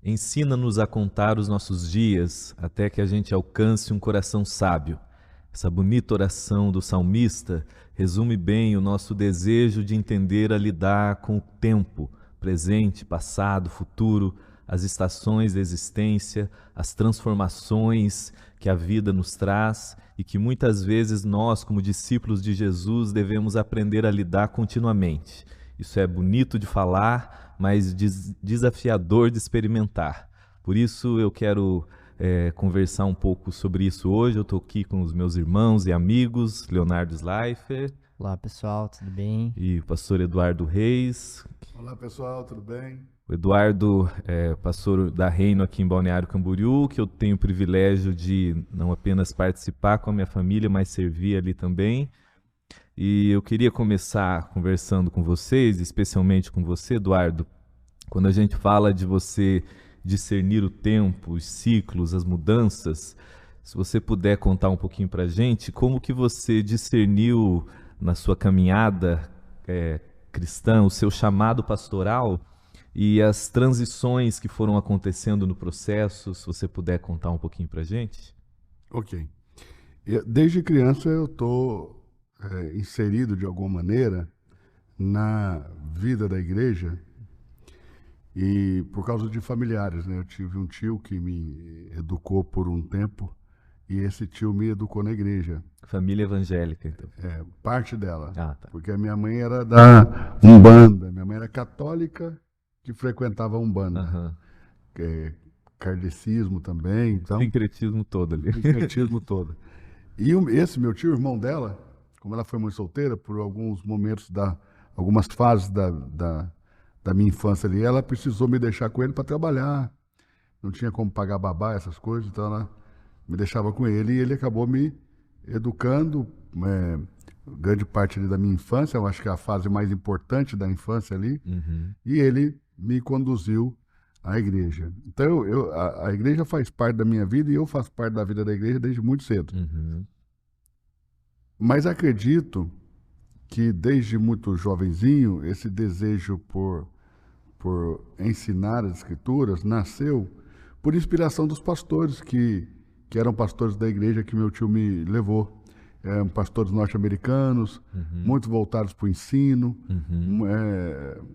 Ensina-nos a contar os nossos dias até que a gente alcance um coração sábio. Essa bonita oração do salmista resume bem o nosso desejo de entender a lidar com o tempo, presente, passado, futuro, as estações da existência, as transformações que a vida nos traz e que muitas vezes nós, como discípulos de Jesus, devemos aprender a lidar continuamente. Isso é bonito de falar, mas desafiador de experimentar. Por isso eu quero conversar um pouco sobre isso hoje. Eu estou aqui com os meus irmãos e amigos, Leonardo Sleifer Olá pessoal, tudo bem? e o pastor Eduardo Reis. Olá pessoal, tudo bem? O Eduardo é pastor da Reino aqui em Balneário Camboriú, que eu tenho o privilégio de não apenas participar com a minha família, mas servir ali também. E eu queria começar conversando com vocês, especialmente com você, Eduardo, quando a gente fala de você discernir o tempo, os ciclos, as mudanças, se você puder contar um pouquinho para a gente, como que você discerniu na sua caminhada cristã, o seu chamado pastoral e as transições que foram acontecendo no processo, se você puder contar um pouquinho para a gente. Ok. Desde criança eu estou inserido de alguma maneira na vida da igreja e por causa de familiares, né? Eu tive um tio que me educou por um tempo e esse tio me educou na igreja, Família evangélica, então. parte dela, Ah, tá. porque a minha mãe era da Umbanda, minha mãe era católica que frequentava a Umbanda, Aham. kardecismo também, então Sincretismo todo ali. o sincretismo todo. E esse meu tio, irmão dela, como ela foi mãe solteira, por alguns momentos, algumas fases da minha infância ali, ela precisou me deixar com ele para trabalhar. Não tinha como pagar babá, essas coisas, então ela me deixava com ele e ele acabou me educando grande parte ali da minha infância, eu acho que é a fase mais importante da infância ali, Uhum. e ele me conduziu à igreja. Então a igreja faz parte da minha vida e eu faço parte da vida da igreja desde muito cedo. Uhum. Mas acredito que desde muito jovenzinho, esse desejo por ensinar as escrituras nasceu por inspiração dos pastores que eram pastores da igreja que meu tio me levou. Eram pastores norte-americanos, muito voltados para o ensino,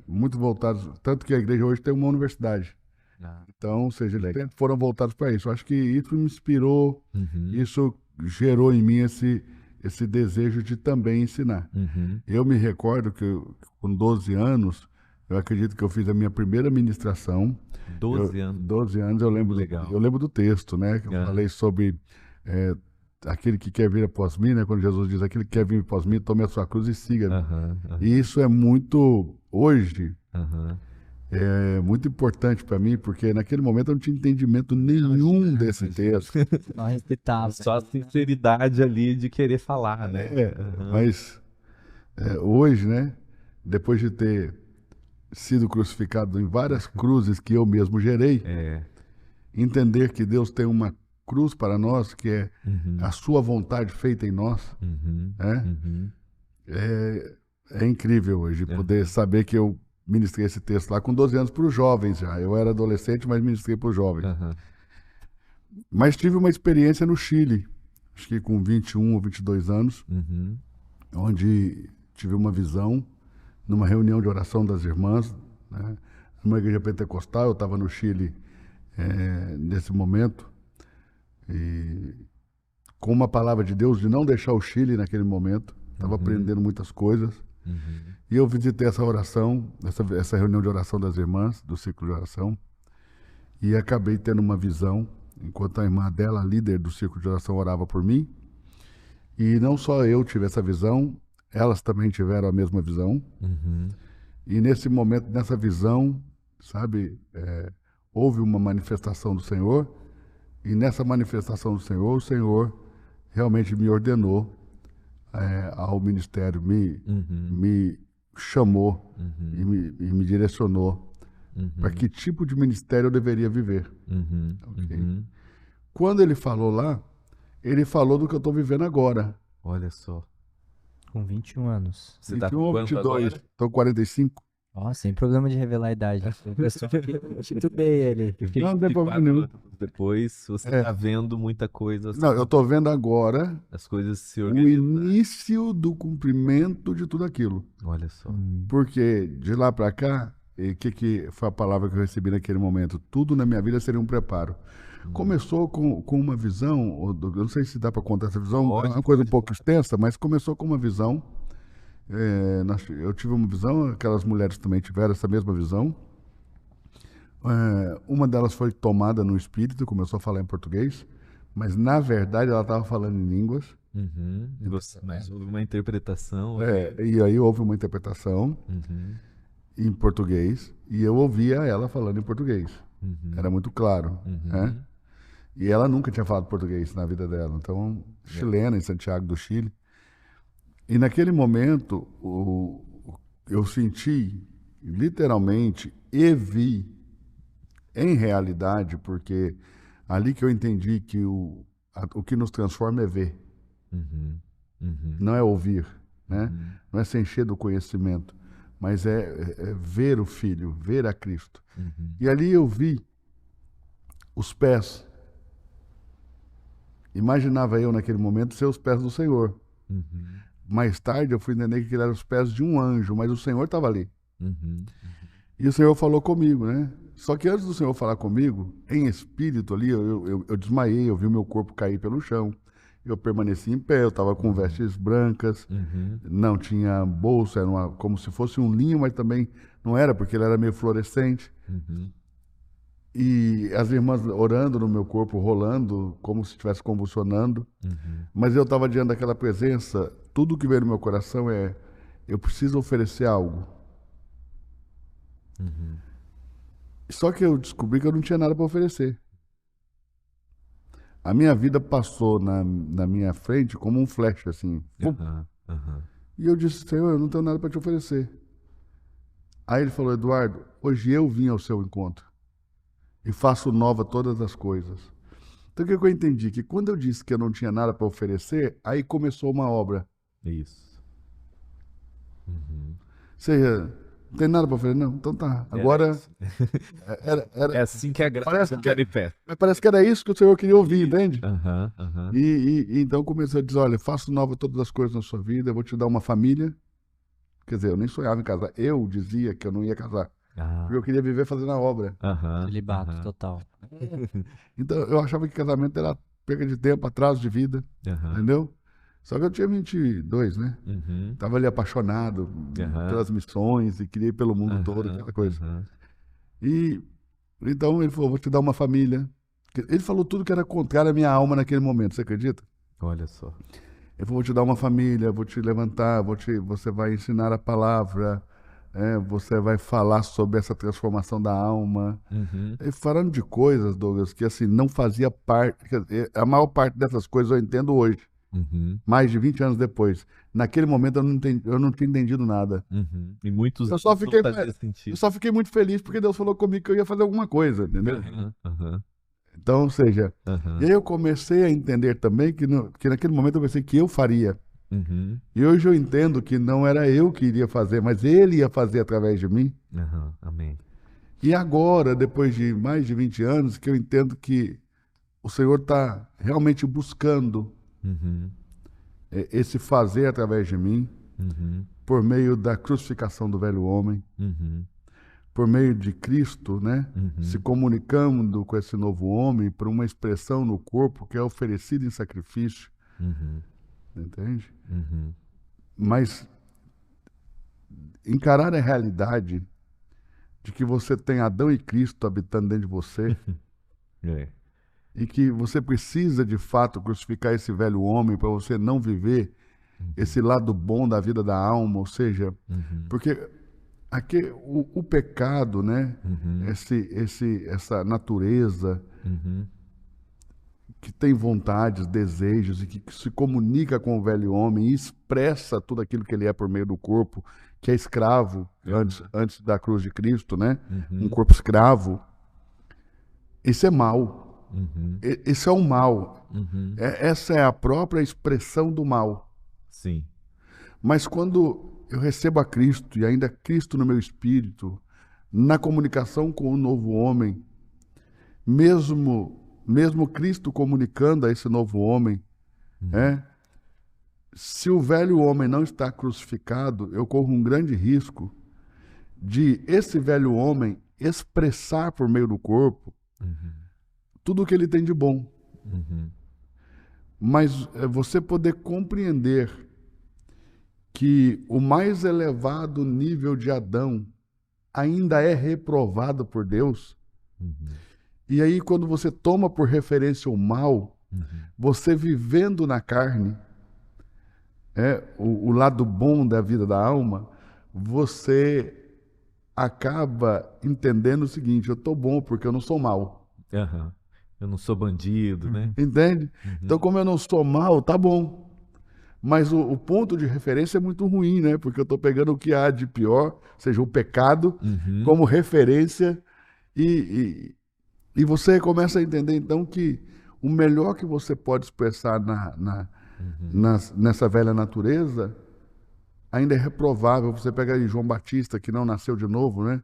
muito voltados, tanto que a igreja hoje tem uma universidade. Ah, Então, ou seja, eles legal. sempre foram voltados para isso. Eu acho que isso me inspirou, Uhum. isso gerou em mim esse desejo de também ensinar. Uhum. Eu me recordo que com 12 anos, eu acredito que eu fiz a minha primeira ministração. 12 anos. 12 anos eu lembro, Legal. eu lembro do texto, né? Que eu Ah. falei sobre aquele que quer vir após mim, né? Quando Jesus diz, aquele que quer vir após mim, tome a sua cruz e siga. Aham, aham, E isso é muito, hoje, aham. é muito importante para mim, porque naquele momento eu não tinha entendimento nenhum desse texto. Nós respeitávamos. Só a sinceridade ali de querer falar, né? Aham. Mas hoje, né? Depois de ter sido crucificado em várias cruzes que eu mesmo gerei, É. entender que Deus tem uma cruz para nós, que é Uhum. a sua vontade feita em nós, Uhum. né? Uhum. É incrível hoje poder saber que eu ministrei esse texto lá com 12 anos para os jovens já. Eu era adolescente, mas ministrei para os jovens. Aham. Mas tive uma experiência no Chile, acho que com 21 ou 22 anos, Uhum. onde tive uma visão numa reunião de oração das irmãs, né? Numa igreja pentecostal. Eu estava no Chile nesse momento, e com uma palavra de Deus de não deixar o Chile naquele momento. Estava aprendendo muitas coisas. Uhum. E eu visitei essa oração, essa reunião de oração das irmãs, do círculo de oração, e acabei tendo uma visão, enquanto a irmã dela, líder do círculo de oração, orava por mim. E não só eu tive essa visão, elas também tiveram a mesma visão. Uhum. E nesse momento, nessa visão, sabe, houve uma manifestação do Senhor, e nessa manifestação do Senhor, o Senhor realmente me ordenou ao ministério, me chamou e me direcionou para que tipo de ministério eu deveria viver. Uhum. Ok? Uhum. Quando ele falou lá, ele falou do que eu estou vivendo agora. Olha só. Com 21 anos. Você tá 21 com ou quanto 22, agora? estou com 45. Ó, sem problema de revelar a idade. O pessoal que titubei ele. Não tem problema 24 nenhum. anos depois, você está vendo muita coisa, Não, eu estou vendo agora as coisas se o organizando. início do cumprimento de tudo aquilo. Olha só. Porque de lá para cá, o que foi a palavra que eu recebi naquele momento? Tudo na minha vida seria um preparo. Começou com uma visão, eu não sei se dá para contar essa visão, é uma coisa um pouco extensa, mas começou com uma visão. Eu tive uma visão, aquelas mulheres também tiveram essa mesma visão. Uma delas foi tomada no espírito, começou a falar em português, mas na verdade ela estava falando em línguas. Uhum. Mas houve uma interpretação. E aí houve uma interpretação Uhum. em português e eu ouvia ela falando em português. Uhum. Era muito claro, né? E ela nunca tinha falado português na vida dela, então chilena em Santiago do Chile. E naquele momento eu senti literalmente e vi em realidade, porque ali que eu entendi que o que nos transforma é ver, Uhum. Uhum. não é ouvir, né? Não é se encher do conhecimento, mas é ver o Filho, ver a Cristo. Uhum. E ali eu vi os pés. Imaginava eu naquele momento ser os pés do Senhor. Uhum. Mais tarde eu fui entender que eram os pés de um anjo, mas o Senhor estava ali. Uhum. E o Senhor falou comigo, né? Só que antes do Senhor falar comigo, em espírito ali, eu desmaiei, eu vi o meu corpo cair pelo chão. Eu permaneci em pé, eu estava com vestes brancas, Uhum. não tinha bolsa, era como se fosse um linho, mas também não era, porque ele era meio fluorescente. Uhum. E as irmãs orando no meu corpo, rolando, como se estivesse convulsionando. Uhum. Mas eu estava diante daquela presença, tudo que veio no meu coração eu preciso oferecer algo. Uhum. Só que eu descobri que eu não tinha nada para oferecer. A minha vida passou na minha frente como um flash, assim. Pum. Uhum. Uhum. E eu disse, Senhor, eu não tenho nada para te oferecer. Aí ele falou, Eduardo, hoje eu vim ao seu encontro e faço nova todas as coisas. Então o que eu entendi? Que quando eu disse que eu não tinha nada para oferecer, aí começou uma obra. Isso. Uhum. Você não tem nada para oferecer? Não, então tá. Agora É assim que a graça Parece que- manifesta. mas parece que era isso que o Senhor queria ouvir, entende? Aham, aham. E então comecei a dizer, olha, faço nova todas as coisas na sua vida, eu vou te dar uma família. Quer dizer, eu nem sonhava em casar. Eu dizia que eu não ia casar, Ah, porque eu queria viver fazendo a obra. aham, Celibato aham, total. Então eu achava que casamento era perda de tempo, atraso de vida, aham. entendeu? Só que eu tinha 22, né? Uhum. Tava ali apaixonado Aham. pelas missões e queria ir pelo mundo todo, Aham, aquela coisa. aham. E então ele falou, vou te dar uma família. Ele falou tudo que era contrário à minha alma naquele momento, você acredita? Olha só. Ele falou, vou te dar uma família, vou te levantar, você vai ensinar a palavra, você vai falar sobre essa transformação da alma. Uhum. E falando de coisas, Douglas, que assim, não fazia parte, quer dizer, a maior parte dessas coisas eu entendo hoje, Uhum. mais de 20 anos depois. Naquele momento eu não tinha entendido nada. Uhum. E muitos Eu só anos não fiquei- fazia Eu sentido. só fiquei muito feliz porque Deus falou comigo que eu ia fazer alguma coisa, entendeu? Aham, aham, Então, ou seja, aham. e aí eu comecei a entender também que naquele momento eu pensei que eu faria. Uhum. E hoje eu entendo que não era eu que iria fazer, mas ele ia fazer através de mim. Aham, amém. E agora, depois de mais de 20 anos, que eu entendo que o Senhor está realmente buscando Uhum. esse fazer através de mim, Uhum. por meio da crucificação do velho homem, Uhum. por meio de Cristo, né? Uhum. Se comunicando com esse novo homem por uma expressão no corpo que é oferecida em sacrifício, Uhum. entende? Uhum. Mas encarar a realidade de que você tem Adão e Cristo habitando dentro de você É. e que você precisa de fato crucificar esse velho homem para você não viver esse lado bom da vida da alma, ou seja, Uhum. porque aqui o pecado, né? Uhum. Essa natureza Uhum. que tem vontades, desejos e que se comunica com o velho homem e expressa tudo aquilo que ele é por meio do corpo, que é escravo antes da cruz de Cristo, né? Um corpo escravo. Isso é mal. Uhum. Esse é o mal. Uhum. Essa é a própria expressão do mal. Sim. Mas quando eu recebo a Cristo e ainda Cristo no meu espírito, na comunicação com o novo homem, mesmo Cristo comunicando a esse novo homem, se o velho homem não está crucificado, eu corro um grande risco de esse velho homem expressar por meio do corpo tudo o que ele tem de bom. Mas você poder compreender que o mais elevado nível de Adão ainda é reprovado por Deus. E aí, quando você toma por referência o mal, você vivendo na carne, o lado bom da vida da alma, você acaba entendendo o seguinte: eu estou bom porque eu não sou mal. Eu não sou bandido, né? Entende? Então, como eu não sou mal, tá bom. Mas o ponto de referência é muito ruim, né? Porque eu estou pegando o que há de pior, ou seja, o pecado, como referência, e você começa a entender, então, que o melhor que você pode expressar nessa velha natureza ainda é reprovável. Você pega aí João Batista, que não nasceu de novo, né?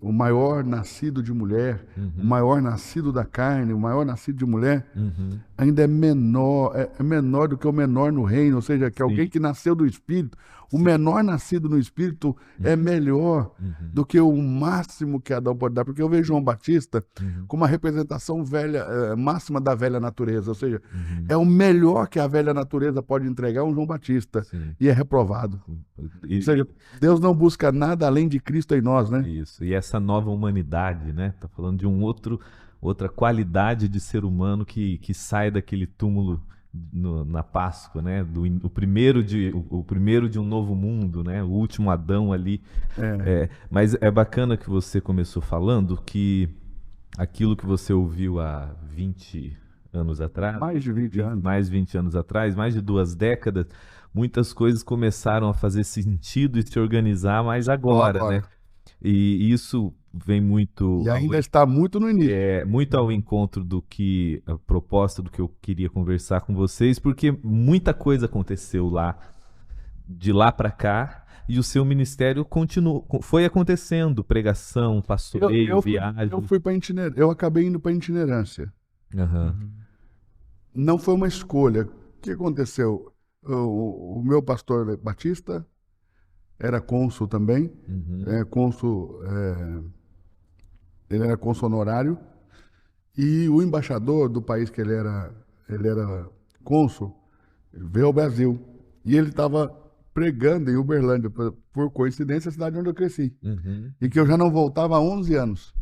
O maior nascido de mulher, o maior nascido da carne, o maior nascido de mulher, ainda é menor do que o menor no reino, ou seja, que alguém que nasceu do Espírito, o menor nascido no Espírito é melhor do que o máximo que Adão pode dar, porque eu vejo João Batista como uma representação máxima da velha natureza, ou seja, é o melhor que a velha natureza pode entregar um João Batista, e é reprovado. Ou seja, Deus não busca nada além de Cristo em nós, né? Isso, e essa nova humanidade, né? Tá falando de outra qualidade de ser humano que sai daquele túmulo na Páscoa, né? O primeiro de um novo mundo, né? O último Adão ali. Mas é bacana que você começou falando que aquilo que você ouviu há 20 anos atrás, Mais de 20 anos. mais 20 anos atrás, mais de 2 décadas, muitas coisas começaram a fazer sentido e se organizar mais agora, né? E isso vem muito... E ainda está muito no início. muito ao encontro a proposta do que eu queria conversar com vocês, porque muita coisa aconteceu de lá para cá, e o seu ministério foi acontecendo, pregação, pastoreio, viagem. Eu acabei indo para itinerância. Não foi uma escolha. O que aconteceu? O meu pastor Batista era cônsul também, ele era cônsul honorário, e o embaixador do país que ele era cônsul veio ao Brasil, e ele estava pregando em Uberlândia, por coincidência, a cidade onde eu cresci, e que eu já não voltava há 11 anos,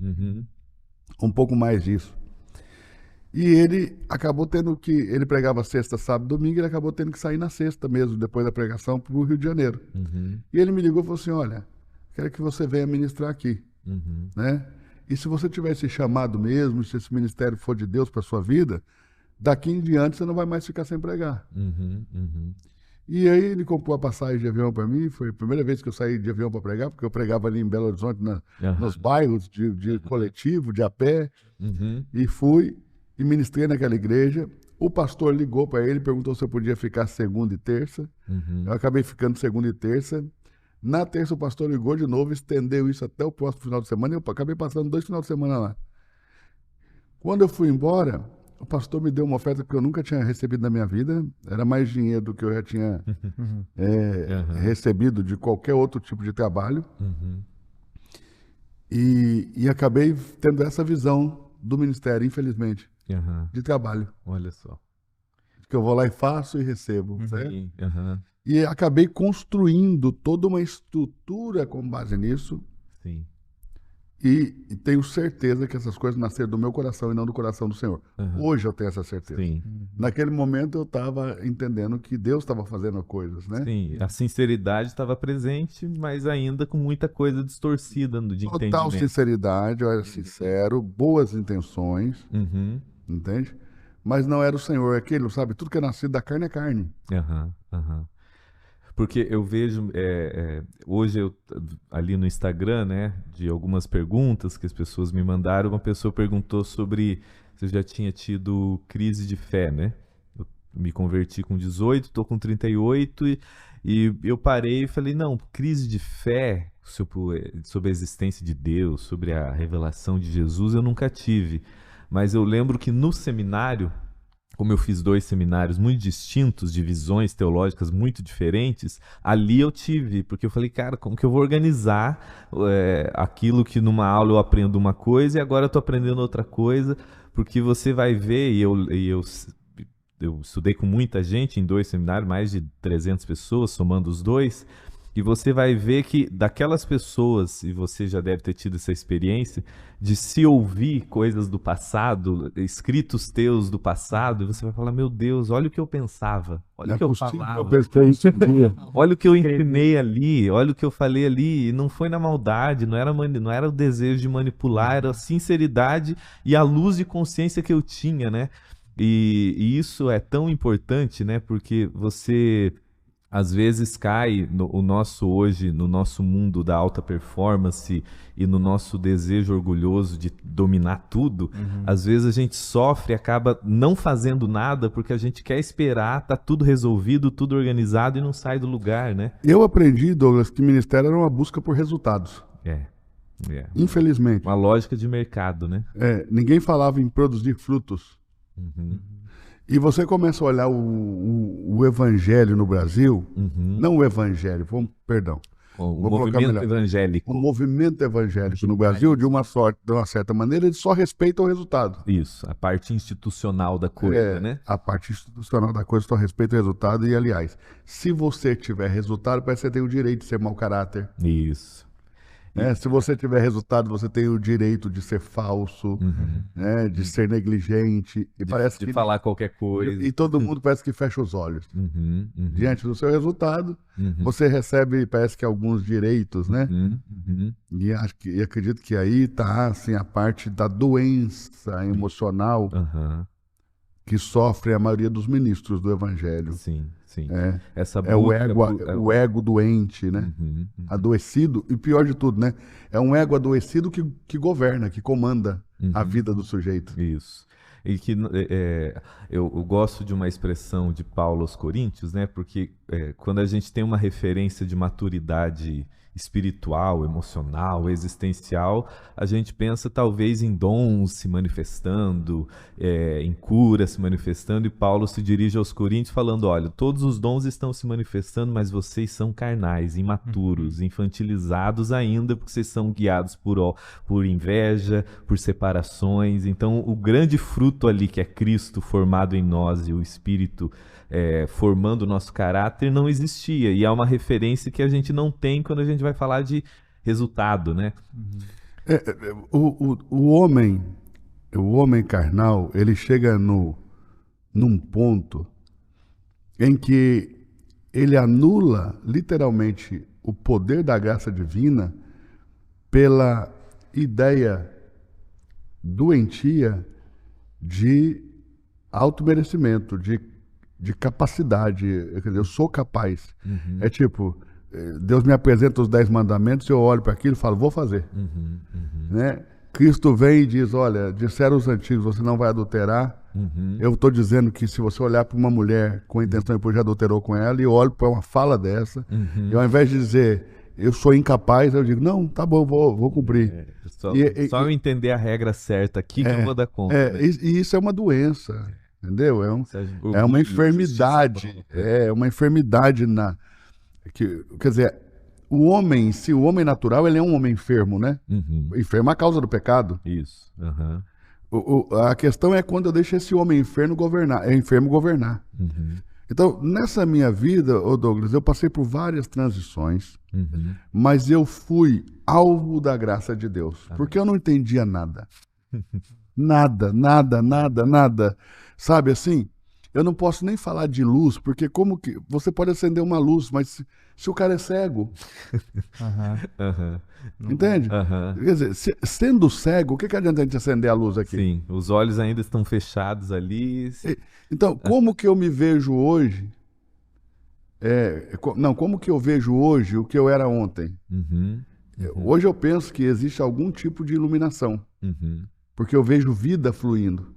um pouco mais disso. E ele acabou ele pregava sexta, sábado, domingo, ele acabou tendo que sair na sexta mesmo, depois da pregação, para o Rio de Janeiro. E ele me ligou e falou assim: olha, quero que você venha ministrar aqui, né? E se você tiver esse chamado mesmo, se esse ministério for de Deus para sua vida, daqui em diante você não vai mais ficar sem pregar. E aí ele comprou a passagem de avião para mim, foi a primeira vez que eu saí de avião para pregar, porque eu pregava ali em Belo Horizonte, nos bairros de coletivo, de a pé, e fui e ministrei naquela igreja. O pastor ligou para ele, perguntou se eu podia ficar segunda e terça. Eu acabei ficando segunda e terça. Na terça o pastor ligou de novo, estendeu isso até o próximo final de semana, e eu acabei passando 2 finais de semana lá. Quando eu fui embora, o pastor me deu uma oferta que eu nunca tinha recebido na minha vida, era mais dinheiro do que eu já tinha recebido de qualquer outro tipo de trabalho. E acabei tendo essa visão do ministério, infelizmente, de trabalho. Olha só. Que eu vou lá e faço e recebo, certo? E acabei construindo toda uma estrutura com base nisso. Sim. E tenho certeza que essas coisas nasceram do meu coração e não do coração do Senhor. Hoje eu tenho essa certeza. Sim. Naquele momento eu estava entendendo que Deus estava fazendo coisas, né? Sim, a sinceridade estava presente, mas ainda com muita coisa distorcida de entendimento. Total sinceridade, eu era sincero, boas intenções, entende? Mas não era o Senhor, aquele, sabe? Tudo que é nascido da carne é carne. Porque eu vejo, hoje ali no Instagram, né, de algumas perguntas que as pessoas me mandaram, uma pessoa perguntou sobre se eu já tinha tido crise de fé, né? Eu me converti com 18, estou com 38, E eu parei e falei, não, crise de fé sobre a existência de Deus, sobre a revelação de Jesus, eu nunca tive. Mas eu lembro que no seminário, como eu fiz 2 seminários muito distintos, de visões teológicas muito diferentes, ali eu tive, porque eu falei, cara, como que eu vou organizar aquilo que numa aula eu aprendo uma coisa e agora eu estou aprendendo outra coisa, porque você vai ver, eu estudei com muita gente em 2 seminários, mais de 300 pessoas, somando os dois, e você vai ver que daquelas pessoas, e você já deve ter tido essa experiência, de se ouvir coisas do passado, escritos teus do passado, e você vai falar, meu Deus, olha o que eu pensava, olha o que eu falava, eu pensei isso um dia. olha o que eu ensinei ali, olha o que eu falei ali, e não foi na maldade, não era o desejo de manipular, era a sinceridade e a luz de consciência que eu tinha, né? E isso é tão importante, né? Porque você às vezes cai o nosso hoje, no nosso mundo da alta performance e no nosso desejo orgulhoso de dominar tudo, às vezes a gente sofre e acaba não fazendo nada porque a gente quer esperar, tá tudo resolvido, tudo organizado e não sai do lugar, né? Eu aprendi, Douglas, que ministério era uma busca por resultados. É. Infelizmente. Uma lógica de mercado, né? Ninguém falava em produzir frutos. Uhum. E você começa a olhar o evangelho no Brasil, não o evangelho, perdão. O movimento evangélico. O movimento evangélico no Brasil, de uma certa maneira, ele só respeita o resultado. Isso, a parte institucional da coisa, né? A parte institucional da coisa só respeita o resultado. E, aliás, se você tiver resultado, parece que você tem o direito de ser mau caráter. Isso. Se você tiver resultado, você tem o direito de ser falso, de ser negligente. E parece de falar qualquer coisa. E todo mundo parece que fecha os olhos. Diante do seu resultado, você recebe, parece que alguns direitos, né? E acredito que aí está assim, a parte da doença emocional que sofre a maioria dos ministros do Evangelho. Sim. Essa o ego doente, né? Adoecido, e pior de tudo, né? É um ego adoecido que governa, que comanda a vida do sujeito. Isso. E que eu gosto de uma expressão de Paulo aos Coríntios, né? Porque quando a gente tem uma referência de maturidade espiritual, emocional, existencial, a gente pensa talvez em dons se manifestando, em cura se manifestando, e Paulo se dirige aos Coríntios falando, olha, todos os dons estão se manifestando, mas vocês são carnais, imaturos, infantilizados ainda, porque vocês são guiados por inveja, por separações. Então, o grande fruto ali, que é Cristo formado em nós e o Espírito formando o nosso caráter, não existia. E é uma referência que a gente não tem quando a gente vai falar de resultado, né? O homem carnal, ele chega num ponto em que ele anula literalmente o poder da graça divina pela ideia doentia de automerecimento, de capacidade. Quer dizer, eu sou capaz. É tipo, Deus me apresenta os 10 mandamentos, eu olho para aquilo e falo, vou fazer. Né? Cristo vem e diz, olha, disseram os antigos, você não vai adulterar. Eu estou dizendo que se você olhar para uma mulher com a intenção de depois já adulterou com ela, e eu olho para uma fala dessa, e ao invés de dizer, eu sou incapaz, eu digo, não, tá bom, vou cumprir. Só eu entender a regra certa aqui que eu vou dar conta. Né? E isso é uma doença. Entendeu? É uma enfermidade. É uma enfermidade quer dizer, se o homem natural, ele é um homem enfermo, né? Enfermo é a causa do pecado. Isso. A questão é quando eu deixo esse homem enfermo governar. Então, nessa minha vida, Douglas, eu passei por várias transições, mas eu fui alvo da graça de Deus, porque eu não entendia nada. Nada. Sabe assim? Eu não posso nem falar de luz, porque como que você pode acender uma luz, mas se o cara é cego, entende? Quer dizer, sendo cego, o que adianta a gente acender a luz aqui? Sim, os olhos ainda estão fechados ali. Então, como que eu me vejo hoje? Como que eu vejo hoje o que eu era ontem? Hoje eu penso que existe algum tipo de iluminação. Porque eu vejo vida fluindo.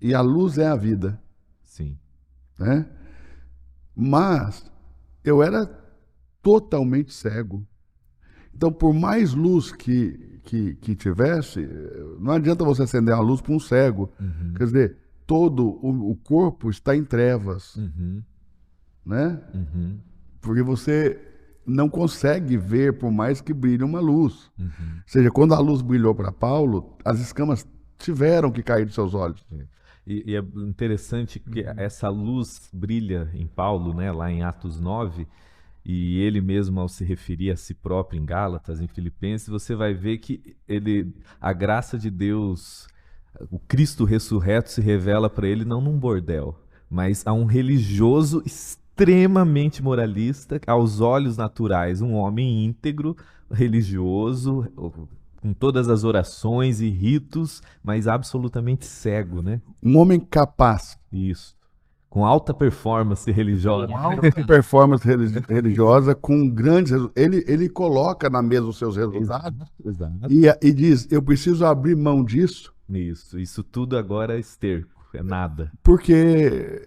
E a luz é a vida. Sim. Né? Mas eu era totalmente cego. Então, por mais luz que tivesse, não adianta você acender uma luz para um cego. Uhum. Quer dizer, todo o corpo está em trevas, Uhum. né? Uhum. Porque você não consegue ver por mais que brilhe uma luz. Uhum. Ou seja, quando a luz brilhou para Paulo, as escamas tiveram que cair dos seus olhos. E é interessante que essa luz brilha em Paulo, né, lá em Atos 9, e ele mesmo ao se referir a si próprio em Gálatas, em Filipenses, você vai ver que a graça de Deus, o Cristo ressurreto se revela para ele não num bordel, mas a um religioso extremamente moralista, aos olhos naturais, um homem íntegro, religioso, com todas as orações e ritos, mas absolutamente cego, né? Um homem capaz, Isso. Com alta performance religiosa. com alta performance religiosa, com grandes resultados. Ele coloca na mesa os seus resultados Exato. e diz, eu preciso abrir mão disso, Isso tudo agora é esterco, é nada. porque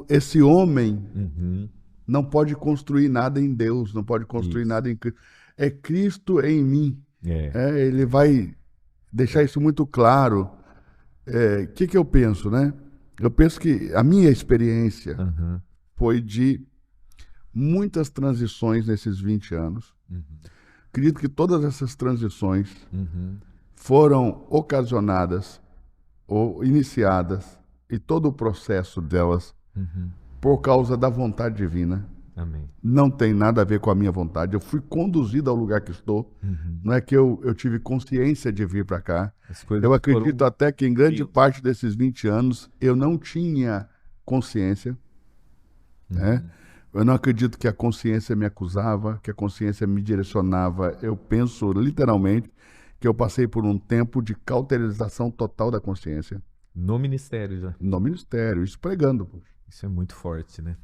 esse homem Uhum. não pode construir nada em Deus, não pode construir Isso. nada em Cristo. É Cristo em mim. É. Ele vai deixar isso muito claro. O que eu penso, né? Eu penso que a minha experiência Uhum. foi de muitas transições nesses 20 anos. Uhum. Acredito que todas essas transições Uhum. foram ocasionadas ou iniciadas, e todo o processo delas, Uhum. por causa da vontade divina. Amém. Não tem nada a ver com a minha vontade. Eu fui conduzido ao lugar que estou. Uhum. Não é que eu tive consciência de vir para cá. As coisas Eu acredito foram- até que em grande Deus. parte desses 20 anos eu não tinha consciência, né? Eu não acredito que a consciência me acusava, que a consciência me direcionava. Eu penso literalmente que eu passei por um tempo de cauterização total da consciência. No ministério já. No ministério, isso pregando, poxa. Isso é muito forte, né?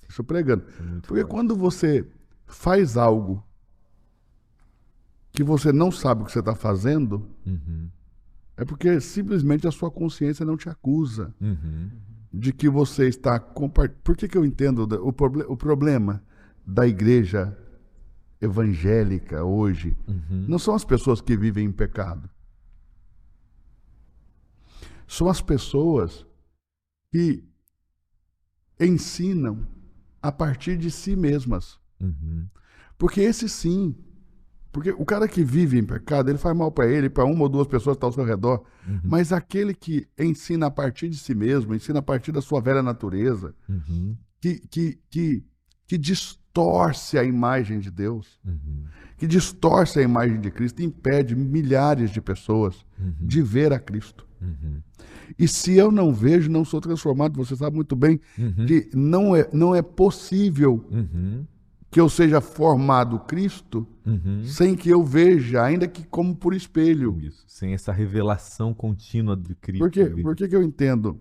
Isso pregando. Isso é muito Porque forte. quando você faz algo que você não sabe o que você está fazendo, Uhum. é porque simplesmente a sua consciência não te acusa Uhum. de que você está compartilhando. Por que eu entendo o problema da igreja evangélica hoje? Uhum. Não são as pessoas que vivem em pecado. São as pessoas que ensinam a partir de si mesmas. Uhum. Porque esse sim. Porque o cara que vive em pecado, ele faz mal para ele, para uma ou duas pessoas que estão ao seu redor. Uhum. Mas aquele que ensina a partir de si mesmo, ensina a partir da sua velha natureza, Uhum. que distorce a imagem de Deus, Uhum. que distorce a imagem de Cristo, impede milhares de pessoas de ver a Cristo. Uhum. E se eu não vejo, não sou transformado. Você sabe muito bem Uhum. que não é possível Uhum. que eu seja formado Cristo Uhum. sem que eu veja, ainda que como por espelho. Isso. Sem essa revelação contínua de Cristo. Por quê? ali. Por que eu entendo?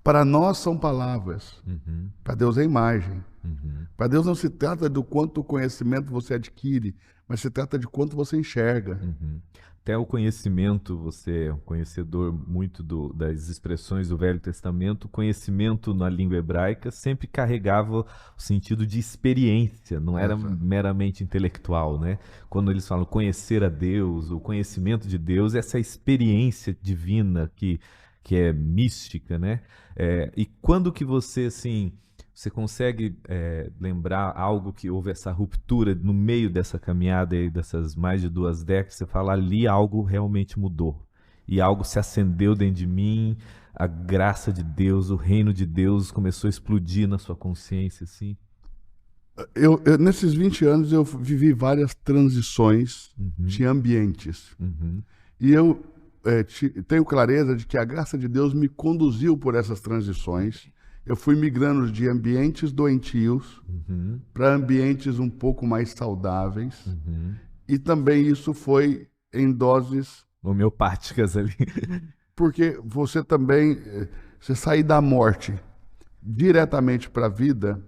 Para nós são palavras, Uhum. para Deus é imagem. Uhum. Para Deus não se trata do quanto conhecimento você adquire, mas se trata de quanto você enxerga. Uhum. Até o conhecimento, você é um conhecedor muito das expressões do Velho Testamento, o conhecimento na língua hebraica sempre carregava o sentido de experiência, não era Exato. meramente intelectual, né? Quando eles falam conhecer a Deus, o conhecimento de Deus, essa experiência divina que é mística, né? E quando que você, assim, você consegue lembrar algo que houve essa ruptura no meio dessa caminhada aí, dessas mais de 2 décadas, você fala ali algo realmente mudou e algo se acendeu dentro de mim, a graça de Deus, o reino de Deus começou a explodir na sua consciência, assim? Nesses 20 anos eu vivi várias transições de ambientes. Uhum. E eu tenho clareza de que a graça de Deus me conduziu por essas transições. Eu fui migrando de ambientes doentios Uhum. para ambientes um pouco mais saudáveis. Uhum. E também isso foi em doses, Homeopáticas ali. porque você também, você sair da morte diretamente para a vida,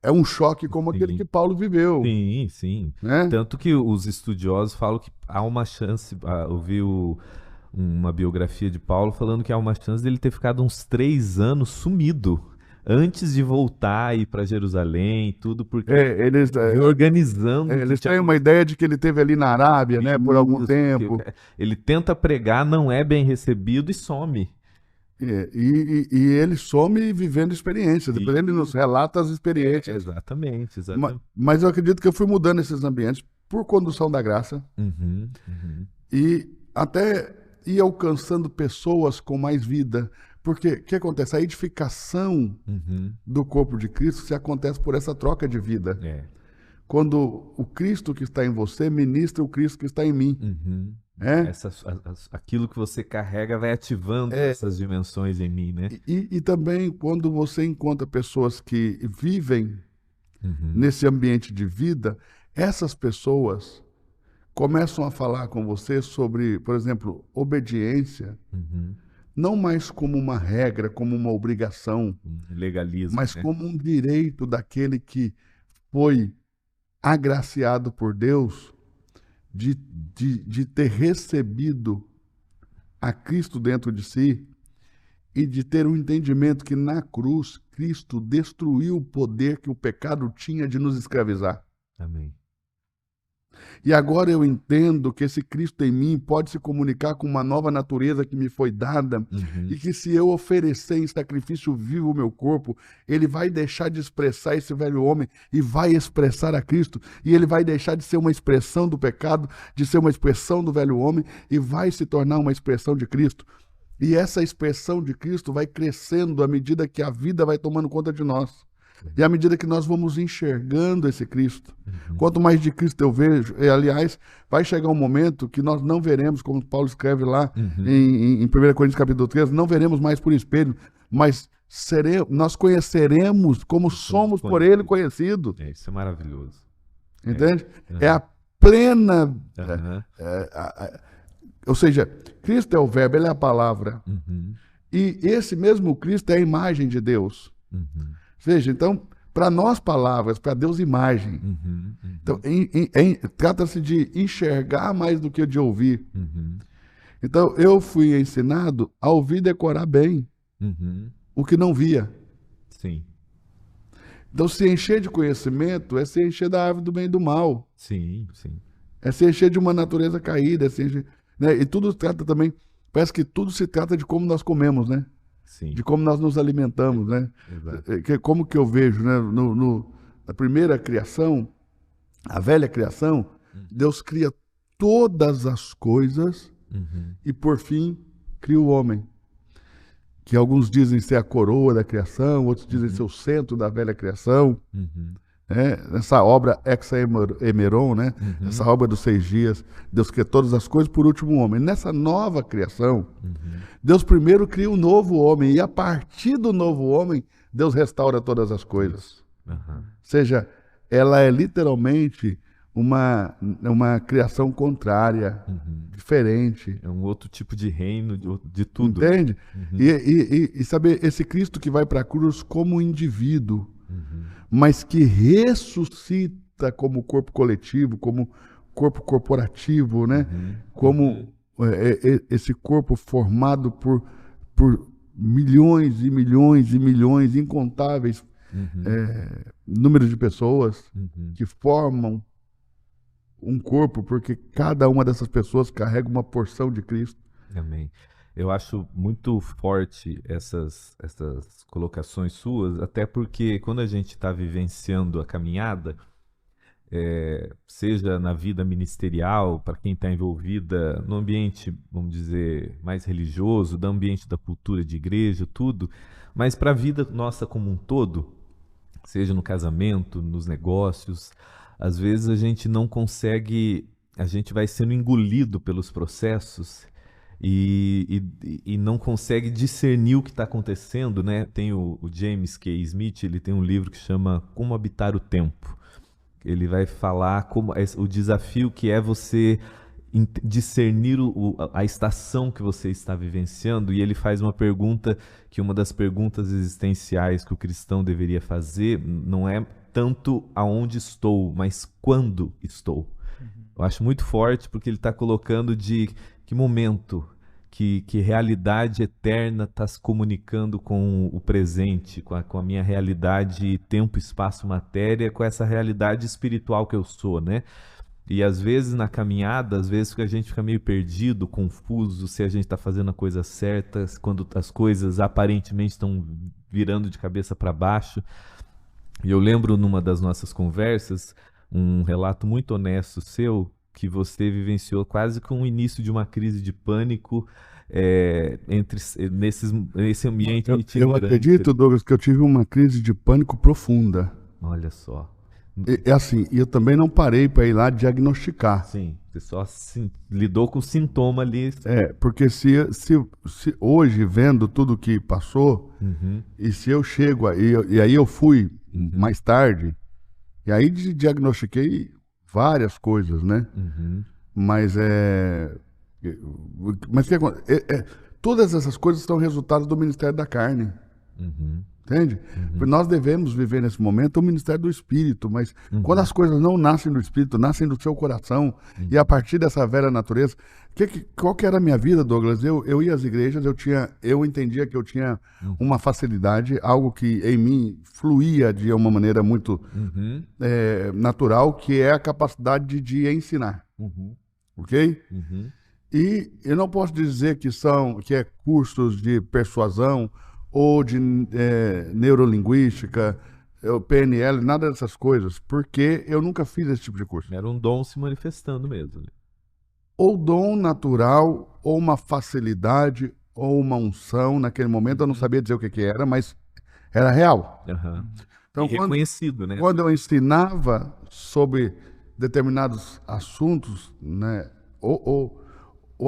é um choque como aquele Sim. que Paulo viveu. Sim, sim. Né? Tanto que os estudiosos falam que há uma chance, eu vi uma biografia de Paulo falando que há uma chance dele ter ficado uns 3 anos sumido. antes de voltar e ir para Jerusalém, tudo, porque Eles, reorganizando. eles têm uma ideia de que ele esteve ali na Arábia, né, por algum Isso, tempo. ele tenta pregar, não é bem recebido e some. E ele some vivendo experiências. Depois ele nos relata as experiências. Exatamente, exatamente. Mas eu acredito que eu fui mudando esses ambientes por condução da graça Uhum, uhum. e até ir alcançando pessoas com mais vida. Porque o que acontece? A edificação Uhum. do corpo de Cristo se acontece por essa troca de vida. É. Quando o Cristo que está em você ministra o Cristo que está em mim. Uhum. É? Aquilo que você carrega vai ativando essas dimensões em mim, né? E também quando você encontra pessoas que vivem Uhum. nesse ambiente de vida, essas pessoas começam a falar com você sobre, por exemplo, obediência, Uhum. não mais como uma regra, como uma obrigação, Legalismo, mas né? como um direito daquele que foi agraciado por Deus de ter recebido a Cristo dentro de si e de ter um entendimento que na cruz Cristo destruiu o poder que o pecado tinha de nos escravizar. Amém. E agora eu entendo que esse Cristo em mim pode se comunicar com uma nova natureza que me foi dada e que se eu oferecer em sacrifício vivo o meu corpo, ele vai deixar de expressar esse velho homem e vai expressar a Cristo. E ele vai deixar de ser uma expressão do pecado, de ser uma expressão do velho homem e vai se tornar uma expressão de Cristo. E essa expressão de Cristo vai crescendo à medida que a vida vai tomando conta de nós. E à medida que nós vamos enxergando esse Cristo, quanto mais de Cristo eu vejo, aliás, vai chegar um momento que nós não veremos, como Paulo escreve lá em 1 Coríntios capítulo 13, não veremos mais por espelho, mas nós conheceremos como somos por ele conhecidos. Isso é maravilhoso. Entende? É a plena... Uhum. Ou seja, Cristo é o verbo, ele é a palavra. Uhum. E esse mesmo Cristo é a imagem de Deus. Uhum. Veja, então, para nós palavras, para Deus imagem. Uhum. Uhum. Então, trata-se de enxergar mais do que de ouvir. Uhum. Então, eu fui ensinado a ouvir e decorar bem Uhum. o que não via. Sim. Então, se encher de conhecimento é se encher da árvore do bem e do mal. Sim, sim. É se encher de uma natureza caída. É se encher, né? E tudo trata também, parece que tudo se trata de como nós comemos, né? Sim. De como nós nos alimentamos, né? Exato. Como que eu vejo, né? Na primeira criação, a velha criação, Deus cria todas as coisas e, por fim, cria o homem. Que alguns dizem ser a coroa da criação, outros dizem ser o centro da velha criação. Nessa obra Ex-Hemeron, né? Essa obra dos 6 dias, Deus cria todas as coisas, por último o homem. Nessa nova criação, Deus primeiro cria um novo homem, e a partir do novo homem, Deus restaura todas as coisas. Uhum. Ou seja, ela é literalmente uma criação contrária, diferente. É um outro tipo de reino, de tudo. Entende? E saber, esse Cristo que vai para a cruz como indivíduo, mas que ressuscita como corpo coletivo, como corpo corporativo, né? Como esse corpo formado por milhões e milhões e milhões, incontáveis números de pessoas que formam um corpo, porque cada uma dessas pessoas carrega uma porção de Cristo. Amém. Eu acho muito forte essas colocações suas, até porque quando a gente está vivenciando a caminhada, seja na vida ministerial, para quem está envolvida no ambiente, vamos dizer, mais religioso, no ambiente da cultura de igreja, tudo, mas para a vida nossa como um todo, seja no casamento, nos negócios, às vezes a gente não consegue, a gente vai sendo engolido pelos processos e não consegue discernir o que está acontecendo, né? Tem o James K. Smith, ele tem um livro que chama Como Habitar o Tempo. Ele vai falar como o desafio que é você discernir a estação que você está vivenciando, e ele faz uma pergunta que uma das perguntas existenciais que o cristão deveria fazer não é tanto aonde estou, mas quando estou. Eu acho muito forte porque ele está colocando de que momento, que realidade eterna está se comunicando com o presente, com a minha realidade tempo, espaço, matéria, com essa realidade espiritual que eu sou, né? E às vezes na caminhada, às vezes a gente fica meio perdido, confuso, se a gente está fazendo a coisa certa, quando as coisas aparentemente estão virando de cabeça para baixo. E eu lembro numa das nossas conversas, um relato muito honesto seu, que você vivenciou quase com o início de uma crise de pânico nesse ambiente Eu itinerante. acredito, Douglas, que eu tive uma crise de pânico profunda. Olha só. É assim, e eu também não parei para ir lá diagnosticar. Sim, você só lidou com o sintoma ali. Porque se hoje, vendo tudo que passou, Uhum, e se eu chego aí, e aí eu fui mais tarde, e aí diagnostiquei várias coisas, né? uhum, Mas mas o que acontece? Todas essas coisas são resultados do Ministério da Carne. uhum, Entende? Porque nós devemos viver nesse momento o ministério do Espírito, mas quando as coisas não nascem do Espírito, nascem do seu coração, e a partir dessa velha natureza, qual que era a minha vida, Douglas? Eu ia às igrejas, eu entendia que eu tinha uma facilidade, algo que em mim fluía de uma maneira muito uhum, natural, que é a capacidade de ensinar, uhum, ok? uhum, E eu não posso dizer que é cursos de persuasão ou de neurolinguística, PNL, nada dessas coisas, porque eu nunca fiz esse tipo de curso. Era um dom se manifestando mesmo, né? Ou dom natural, ou uma facilidade, ou uma unção. Naquele momento eu não sabia dizer o que era, mas era real. Aham. Então, E reconhecido, né? quando eu ensinava sobre determinados assuntos, né, ou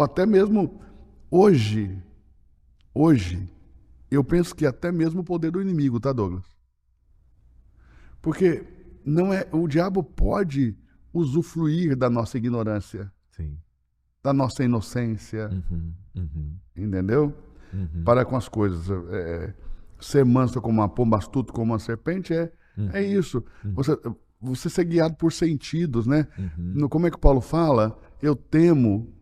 até mesmo hoje, eu penso que até mesmo o poder do inimigo, tá, Douglas? Porque o diabo pode usufruir da nossa ignorância, Sim. da nossa inocência, Uhum, uhum, entendeu? uhum, Para com as coisas. Ser manso como uma pomba, astuto como uma serpente, é isso. Você ser guiado por sentidos, né? uhum. Como é que Paulo fala? Eu temo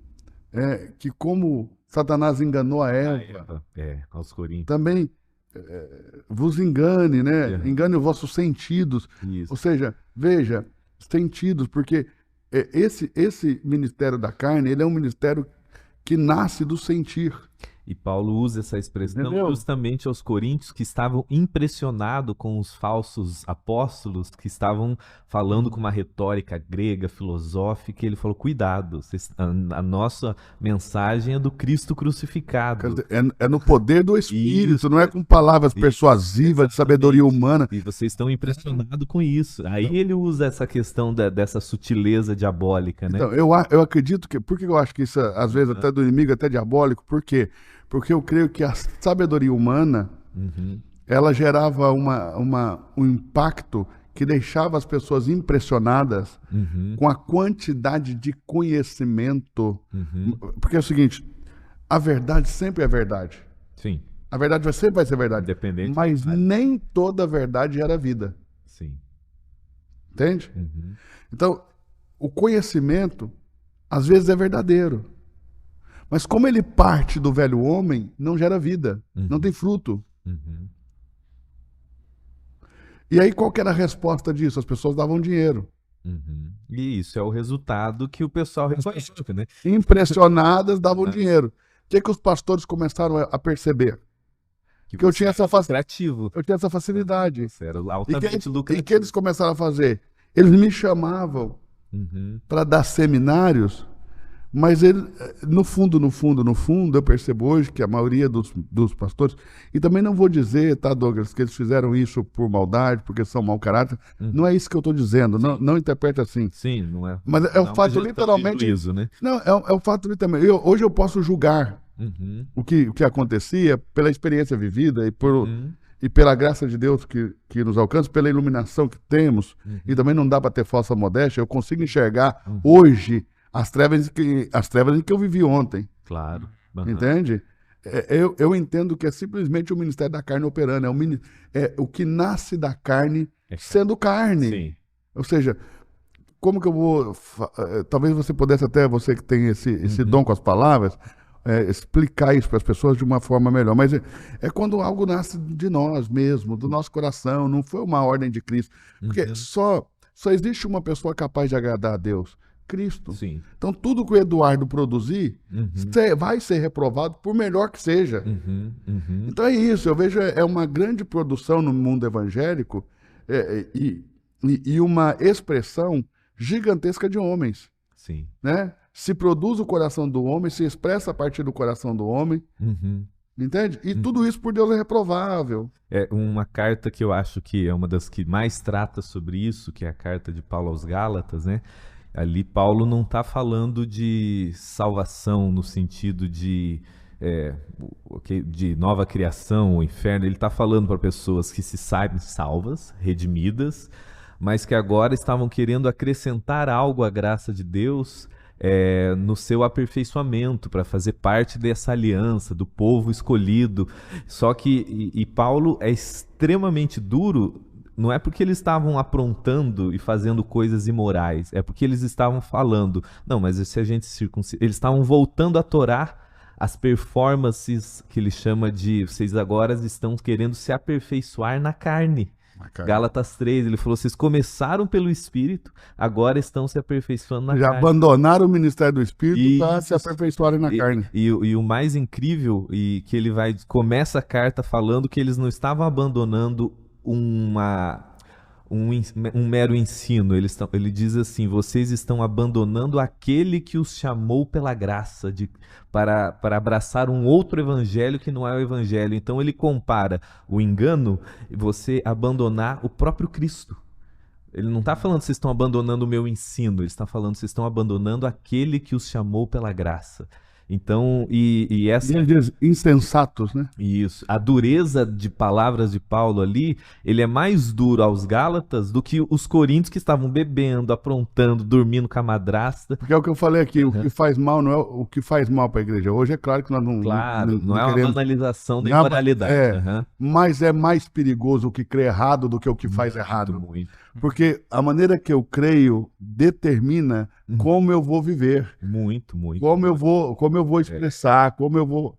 que como Satanás enganou a Eva, Aos Coríntios. também vos engane, né? Uhum. Engane os vossos sentidos. Isso. Ou seja, veja, sentidos, porque esse ministério da carne, ele é um ministério que nasce do sentir. E Paulo usa essa expressão Entendeu? justamente aos coríntios que estavam impressionados com os falsos apóstolos que estavam falando com uma retórica grega, filosófica, e ele falou, cuidado, a nossa mensagem é do Cristo crucificado. Quer dizer, é no poder do Espírito, Isso. não é com palavras persuasivas, de sabedoria humana. E vocês estão impressionados com isso. Aí ele usa essa questão dessa sutileza diabólica, né? Então, eu acredito que... Por que eu acho que isso, às vezes, até do inimigo, até diabólico? Por quê? Porque eu creio que a sabedoria humana, Uhum, ela gerava um impacto que deixava as pessoas impressionadas uhum, com a quantidade de conhecimento. uhum. Porque é o seguinte, a verdade sempre é verdade. Sim, A verdade sempre vai ser verdade. independente. Mas nem toda verdade era vida. Sim. Entende? Uhum, Então, o conhecimento, às vezes, é verdadeiro. Mas como ele parte do velho homem, não gera vida, não tem fruto. uhum. E aí, qual que era a resposta disso? As pessoas davam dinheiro. Uhum. E isso é o resultado que o pessoal reconhece, né? Impressionadas, davam dinheiro. O que os pastores começaram a perceber? Que eu tinha essa Criativo. eu tinha essa facilidade. Isso era E altamente que lucrativo. eles começaram a fazer? Eles me chamavam Uhum, para dar seminários, mas no fundo, eu percebo hoje que a maioria dos pastores, e também não vou dizer, tá, Douglas, que eles fizeram isso por maldade, porque são mau caráter, não é isso que eu estou dizendo, não interprete assim. Sim, não é. Mas é o fato literalmente... Juízo, né? Não, é o fato literalmente... Hoje eu posso julgar Uhum, o que acontecia pela experiência vivida uhum, e pela graça de Deus que nos alcança, pela iluminação que temos, e também não dá para ter falsa modéstia, eu consigo enxergar hoje as trevas em que eu vivi ontem, claro. Uhum. entende? Eu entendo que é simplesmente o ministério da carne operando, é o que nasce da carne sendo carne. Sim. Ou seja, como que eu vou... Talvez você pudesse até, você que tem esse dom com as palavras, explicar isso para as pessoas de uma forma melhor. Mas é quando algo nasce de nós mesmo, do nosso coração, não foi uma ordem de Cristo. Porque só existe uma pessoa capaz de agradar a Deus, Cristo. Sim. Então tudo que o Eduardo produzir vai ser reprovado, por melhor que seja. Então é isso, eu vejo uma grande produção no mundo evangélico e uma expressão gigantesca de homens. Sim. Né? Se produz o coração do homem, se expressa a partir do coração do homem, entende? E tudo isso por Deus é reprovável. É uma carta que eu acho que é uma das que mais trata sobre isso, que é a carta de Paulo aos Gálatas, né? Ali Paulo não está falando de salvação no sentido de nova criação, o inferno. Ele está falando para pessoas que se sabem salvas, redimidas, mas que agora estavam querendo acrescentar algo à graça de Deus no seu aperfeiçoamento, para fazer parte dessa aliança, do povo escolhido. Só que, e Paulo é extremamente duro, não é porque eles estavam aprontando e fazendo coisas imorais, é porque eles estavam falando, não, mas se a gente eles estavam voltando a Torá, as performances que ele chama de, vocês agora estão querendo se aperfeiçoar na carne. Gálatas 3, ele falou, vocês começaram pelo Espírito, agora estão se aperfeiçoando na carne. Já abandonaram o ministério do Espírito para se aperfeiçoarem na carne. E o mais incrível, que ele começa a carta falando que eles não estavam abandonando um mero ensino. Ele diz assim, vocês estão abandonando aquele que os chamou pela graça para abraçar um outro evangelho que não é o evangelho. Então ele compara o engano e você abandonar o próprio Cristo. Ele não está falando que vocês estão abandonando o meu ensino, ele está falando que vocês estão abandonando aquele que os chamou pela graça. Então, essa... Ele diz insensatos, né? Isso. A dureza de palavras de Paulo ali, ele é mais duro aos Gálatas do que os coríntios que estavam bebendo, aprontando, dormindo com a madrasta. Porque é o que eu falei aqui, o que faz mal não é o que faz mal para a igreja. Hoje é claro que nós não... Claro, não é uma queremos... banalização da imoralidade. Mas é mais perigoso o que crê errado do que o que faz errado. Muito. Porque a maneira que eu creio determina como eu vou viver. Muito. Como eu vou expressar, como eu vou...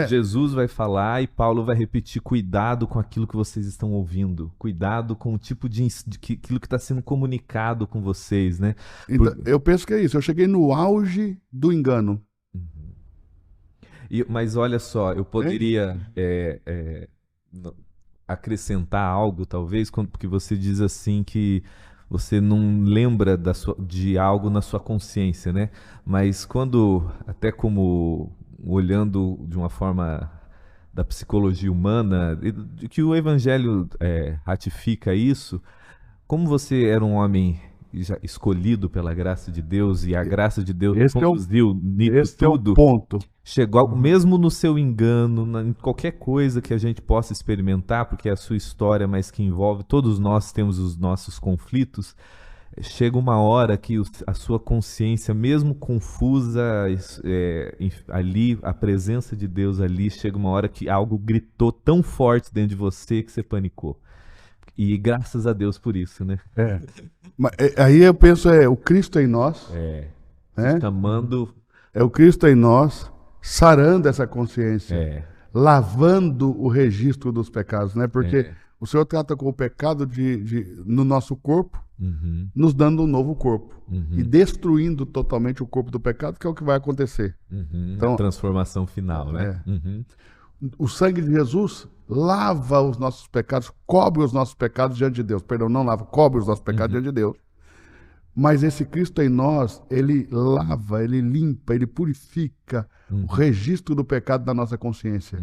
Jesus vai falar e Paulo vai repetir, cuidado com aquilo que vocês estão ouvindo, cuidado com o tipo de aquilo que está sendo comunicado com vocês, né? Então, eu penso que é isso, eu cheguei no auge do engano. Mas olha só, eu poderia acrescentar algo, talvez, porque você diz assim que você não lembra de algo na sua consciência, né? Mas quando, até como olhando de uma forma da psicologia humana, de que o Evangelho ratifica isso, como você era um homem já escolhido pela graça de Deus e a graça de Deus conduziu nisso tudo, é o ponto. Chegou mesmo no seu engano, em qualquer coisa que a gente possa experimentar, porque é a sua história, mas que envolve, todos nós temos os nossos conflitos, chega uma hora que a sua consciência, mesmo confusa, ali, a presença de Deus ali, chega uma hora que algo gritou tão forte dentro de você que você panicou. E graças a Deus por isso, né? Mas, aí eu penso, o Cristo em nós. Chamando... É o Cristo em nós, sarando essa consciência, lavando o registro dos pecados, né? Porque o Senhor trata com o pecado no nosso corpo, nos dando um novo corpo. E destruindo totalmente o corpo do pecado, que é o que vai acontecer. Então, a transformação final, né? O sangue de Jesus lava os nossos pecados, cobre os nossos pecados diante de Deus. Perdão, não lava, cobre os nossos pecados diante de Deus. Mas esse Cristo em nós, ele lava, ele limpa, ele purifica o registro do pecado da nossa consciência.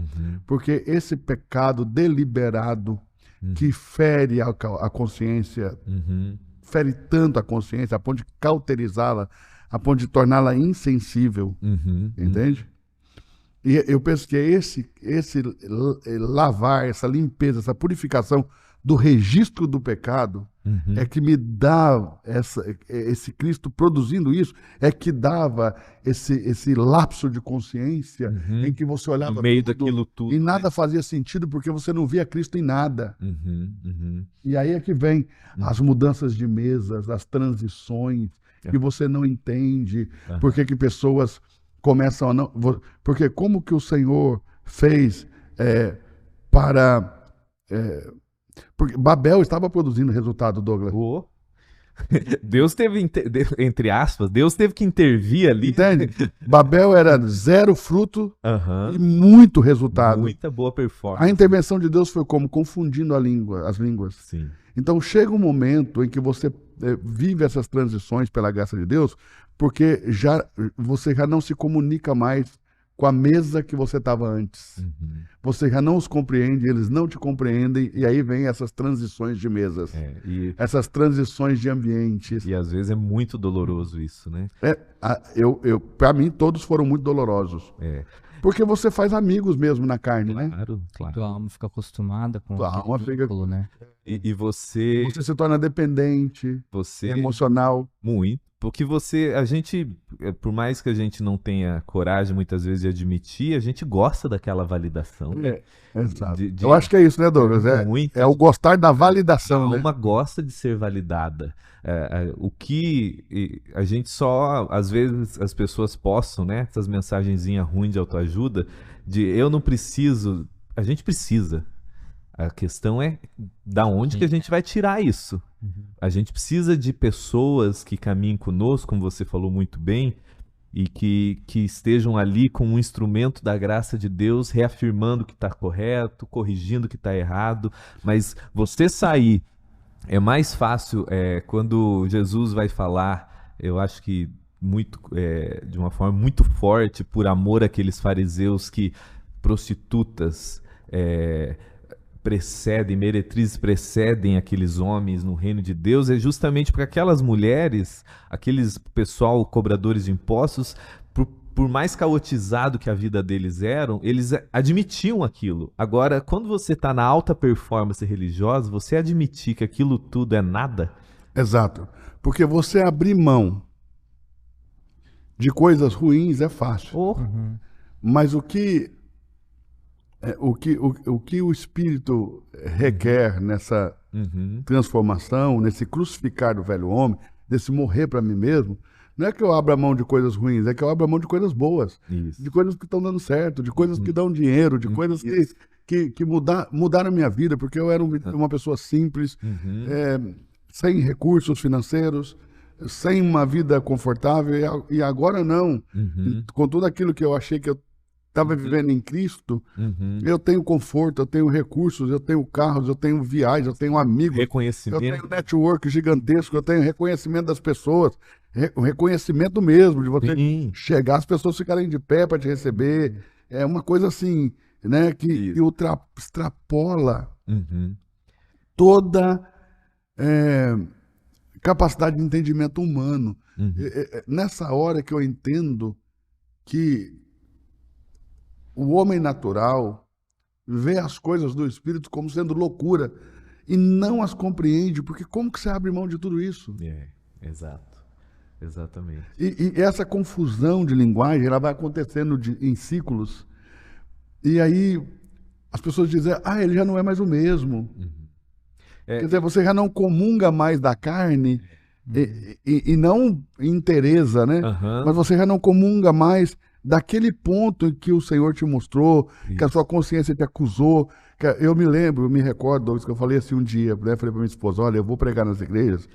Porque esse pecado deliberado que fere a consciência, fere tanto a consciência, a ponto de cauterizá-la, a ponto de torná-la insensível. Entende? E eu penso que esse lavar, essa limpeza, essa purificação do registro do pecado é que me dá esse Cristo produzindo isso, é que dava esse lapso de consciência em que você olhava no meio daquilo tudo e nada fazia sentido porque você não via Cristo em nada. E aí é que vem as mudanças de mesas, as transições que você não entende, porque que pessoas começam a não... Porque como que o Senhor fez para... porque Babel estava produzindo resultado, Douglas. Oh. Deus teve, entre aspas, Deus teve que intervir ali. Entende? Babel era 0 fruto Uhum. e muito resultado. Muita boa performance. A intervenção de Deus foi como? Confundindo as línguas. Sim. Então chega um momento em que você vive essas transições pela graça de Deus, porque você já não se comunica mais com a mesa que você estava antes. Uhum. Você já não os compreende, eles não te compreendem, e aí vem essas transições de mesas, essas transições de ambientes. E às vezes é muito doloroso isso, né? Para mim, todos foram muito dolorosos. Porque você faz amigos mesmo na carne, né? Claro. Tua alma fica acostumada com Tua alma fica... né? E você... Você se torna dependente, emocional. Muito. Porque a gente, por mais que a gente não tenha coragem muitas vezes de admitir, a gente gosta daquela validação. Exato. Eu acho que é isso, né, Douglas? É o gostar da validação, né? A alma gosta de ser validada. O que a gente só, às vezes, as pessoas possam, né? Essas mensagenzinhas ruins de autoajuda, de eu não preciso, a gente precisa. A questão é da onde que a gente vai tirar isso. A gente precisa de pessoas que caminhem conosco, como você falou muito bem, e que estejam ali com um instrumento da graça de Deus, reafirmando o que está correto, corrigindo o que está errado. Mas você sair, é mais fácil quando Jesus vai falar, eu acho que de uma forma muito forte, por amor àqueles fariseus que prostitutas... meretrizes precedem aqueles homens no reino de Deus, é justamente porque aquelas mulheres, aqueles pessoal cobradores de impostos, por mais caotizado que a vida deles eram, eles admitiam aquilo. Agora, quando você está na alta performance religiosa, você admitir que aquilo tudo é nada? Exato. Porque você abrir mão de coisas ruins é fácil. Mas o que o Espírito requer nessa transformação, nesse crucificar do velho homem, desse morrer para mim mesmo, não é que eu abra mão de coisas ruins, é que eu abra mão de coisas boas, de coisas que estão dando certo, de coisas que dão dinheiro, de coisas que mudaram a minha vida, porque eu era uma pessoa simples, sem recursos financeiros, sem uma vida confortável, e agora não. Com tudo aquilo que eu achei que eu estava vivendo em Cristo, eu tenho conforto, eu tenho recursos, eu tenho carros, eu tenho viagens, eu tenho amigos, reconhecimento, eu tenho network gigantesco, eu tenho reconhecimento das pessoas, o reconhecimento mesmo, de você chegar, as pessoas ficarem de pé para te receber, é uma coisa assim, né, que extrapola toda capacidade de entendimento humano. Nessa hora que eu entendo que o homem natural vê as coisas do Espírito como sendo loucura e não as compreende, porque como que você abre mão de tudo isso? Exato. Exatamente. E essa confusão de linguagem, ela vai acontecendo em ciclos, e aí as pessoas dizem, ele já não é mais o mesmo. Quer dizer, você já não comunga mais da carne, e não interesa, né? Mas você já não comunga mais daquele ponto em que o Senhor te mostrou, que a sua consciência te acusou. Eu me recordo, Douglas, que eu falei assim um dia, né? Falei para minha esposa, olha, eu vou pregar nas igrejas,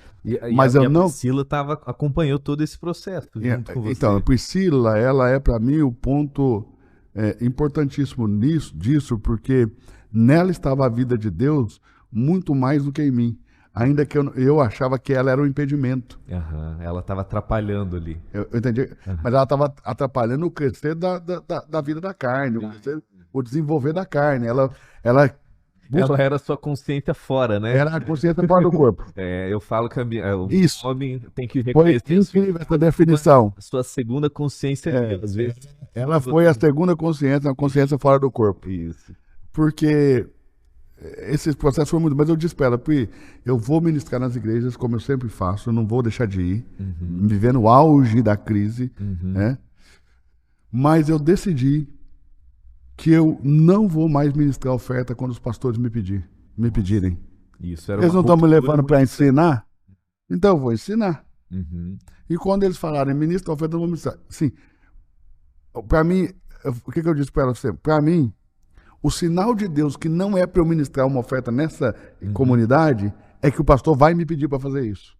mas eu não... Priscila acompanhou todo esse processo junto com você. Então, a Priscila, ela é para mim o ponto importantíssimo disso, porque nela estava a vida de Deus muito mais do que em mim. Ainda que eu achava que ela era um impedimento. Ela estava atrapalhando ali. Eu entendi. Mas ela estava atrapalhando o crescer da vida da carne, o desenvolver da carne. Ela era sua consciência fora, né? Era a consciência fora do corpo. Eu falo que o homem tem que reconhecer. Foi incrível essa definição. A sua segunda consciência, às vezes. Ela foi a segunda consciência, a consciência fora do corpo. Isso. Porque esse processo foi muito... Mas eu disse para ela, eu vou ministrar nas igrejas, como eu sempre faço, eu não vou deixar de ir, viver no auge da crise, né? Mas eu decidi que eu não vou mais ministrar oferta quando os pastores me pedirem. Isso era eles não estão me levando para ensinar? Então eu vou ensinar. E quando eles falarem, ministra oferta, eu vou ministrar. Sim, Para mim, o que eu disse para ela sempre? Para mim, o sinal de Deus que não é para eu ministrar uma oferta nessa comunidade é que o pastor vai me pedir para fazer isso.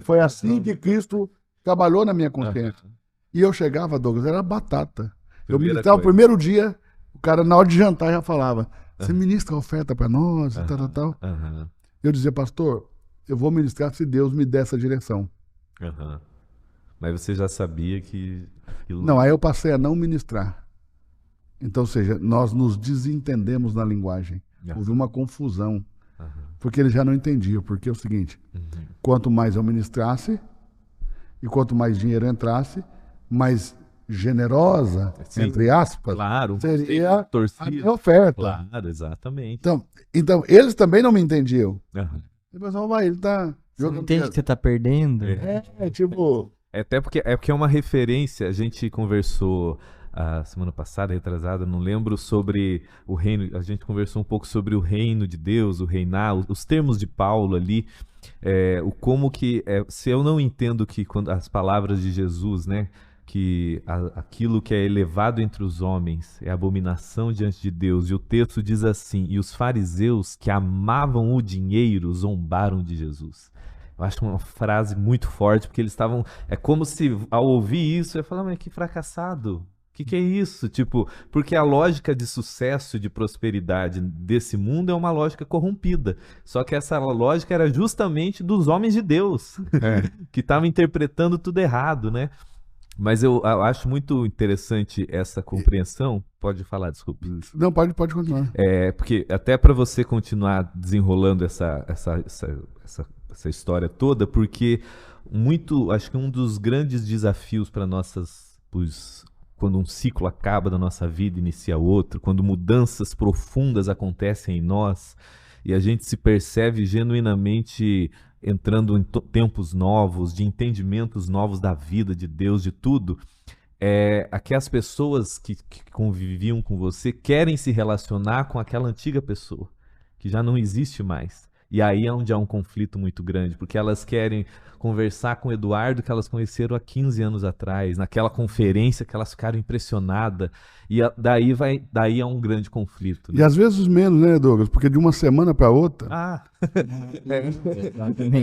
Foi assim que Cristo trabalhou na minha consciência. E eu chegava, Douglas, era batata. Eu ministrava o primeiro dia, o cara na hora de jantar já falava, você ministra a oferta para nós, tal. Eu dizia, pastor, eu vou ministrar se Deus me der essa direção. Mas você já sabia que... Não, aí eu passei a não ministrar. Então, ou seja, nós nos desentendemos na linguagem. Houve uma confusão. Porque ele já não entendia. Porque é o seguinte, quanto mais eu ministrasse e quanto mais dinheiro entrasse, mais generosa, entre aspas, claro, seria torcida, a minha oferta. Claro, exatamente. Então, eles também não me entendiam. Depois, ele tá... Você não entende que você tá perdendo? Tipo... Até porque é uma referência, a gente conversou a semana passada, retrasada, não lembro, sobre o reino, a gente conversou um pouco sobre o reino de Deus, o reinar, os termos de Paulo ali, o como que, se eu não entendo que quando as palavras de Jesus, né, que aquilo que é elevado entre os homens é abominação diante de Deus, e o texto diz assim, e os fariseus que amavam o dinheiro zombaram de Jesus. Eu acho uma frase muito forte, porque eles estavam, é como se ao ouvir isso, eu ia falar, mas que fracassado. O que é isso? Tipo, porque a lógica de sucesso, de prosperidade desse mundo é uma lógica corrompida. Só que essa lógica era justamente dos homens de Deus, que estavam interpretando tudo errado, né? Mas eu acho muito interessante essa compreensão. Pode falar, desculpe. Não, pode continuar. Porque até para você continuar desenrolando essa história toda, porque acho que um dos grandes desafios para quando um ciclo acaba da nossa vida, inicia outro, quando mudanças profundas acontecem em nós e a gente se percebe genuinamente entrando em tempos novos, de entendimentos novos da vida, de Deus, de tudo, aquelas pessoas que conviviam com você querem se relacionar com aquela antiga pessoa, que já não existe mais. E aí é onde há um conflito muito grande, porque elas querem conversar com o Eduardo que elas conheceram há 15 anos atrás, naquela conferência que elas ficaram impressionadas, e daí é um grande conflito. Né? E às vezes menos, né, Douglas? Porque de uma semana para outra,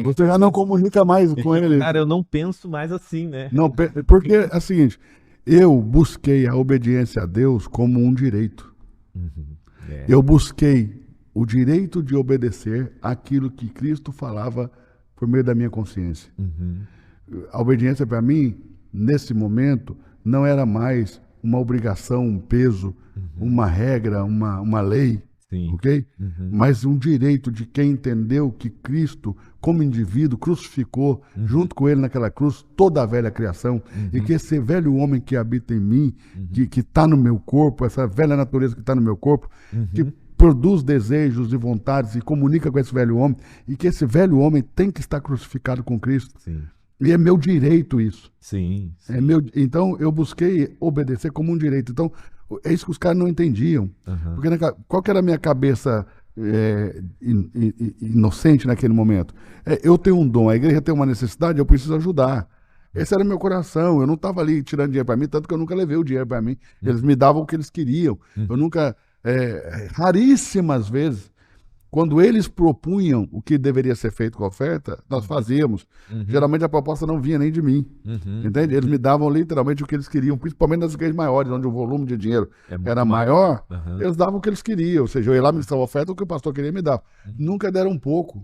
você já não comunica mais com ele. Cara, eu não penso mais assim, né? Não, porque é o seguinte, eu busquei a obediência a Deus como um direito. Eu busquei o direito de obedecer aquilo que Cristo falava por meio da minha consciência. A obediência para mim, nesse momento, não era mais uma obrigação, um peso, uma regra, uma lei, ok? Mas um direito de quem entendeu que Cristo, como indivíduo, crucificou junto com ele naquela cruz toda a velha criação, e que esse velho homem que habita em mim, que está no meu corpo, essa velha natureza que está no meu corpo, que produz desejos e vontades e comunica com esse velho homem, e que esse velho homem tem que estar crucificado com Cristo. E é meu direito isso. Então eu busquei obedecer como um direito. Então é isso que os caras não entendiam. Porque qual que era a minha cabeça inocente naquele momento? Eu tenho um dom, a igreja tem uma necessidade, eu preciso ajudar. Esse era meu coração. Eu não estava ali tirando dinheiro para mim, tanto que eu nunca levei o dinheiro para mim. Eles me davam o que eles queriam. Eu nunca... raríssimas vezes, quando eles propunham o que deveria ser feito com a oferta, nós fazíamos. Geralmente a proposta não vinha nem de mim, entende? Eles me davam literalmente o que eles queriam, principalmente nas igrejas maiores, onde o volume de dinheiro era maior, eles davam o que eles queriam, ou seja, eu ia lá ministrar a oferta, o que o pastor queria me dar. Nunca deram pouco,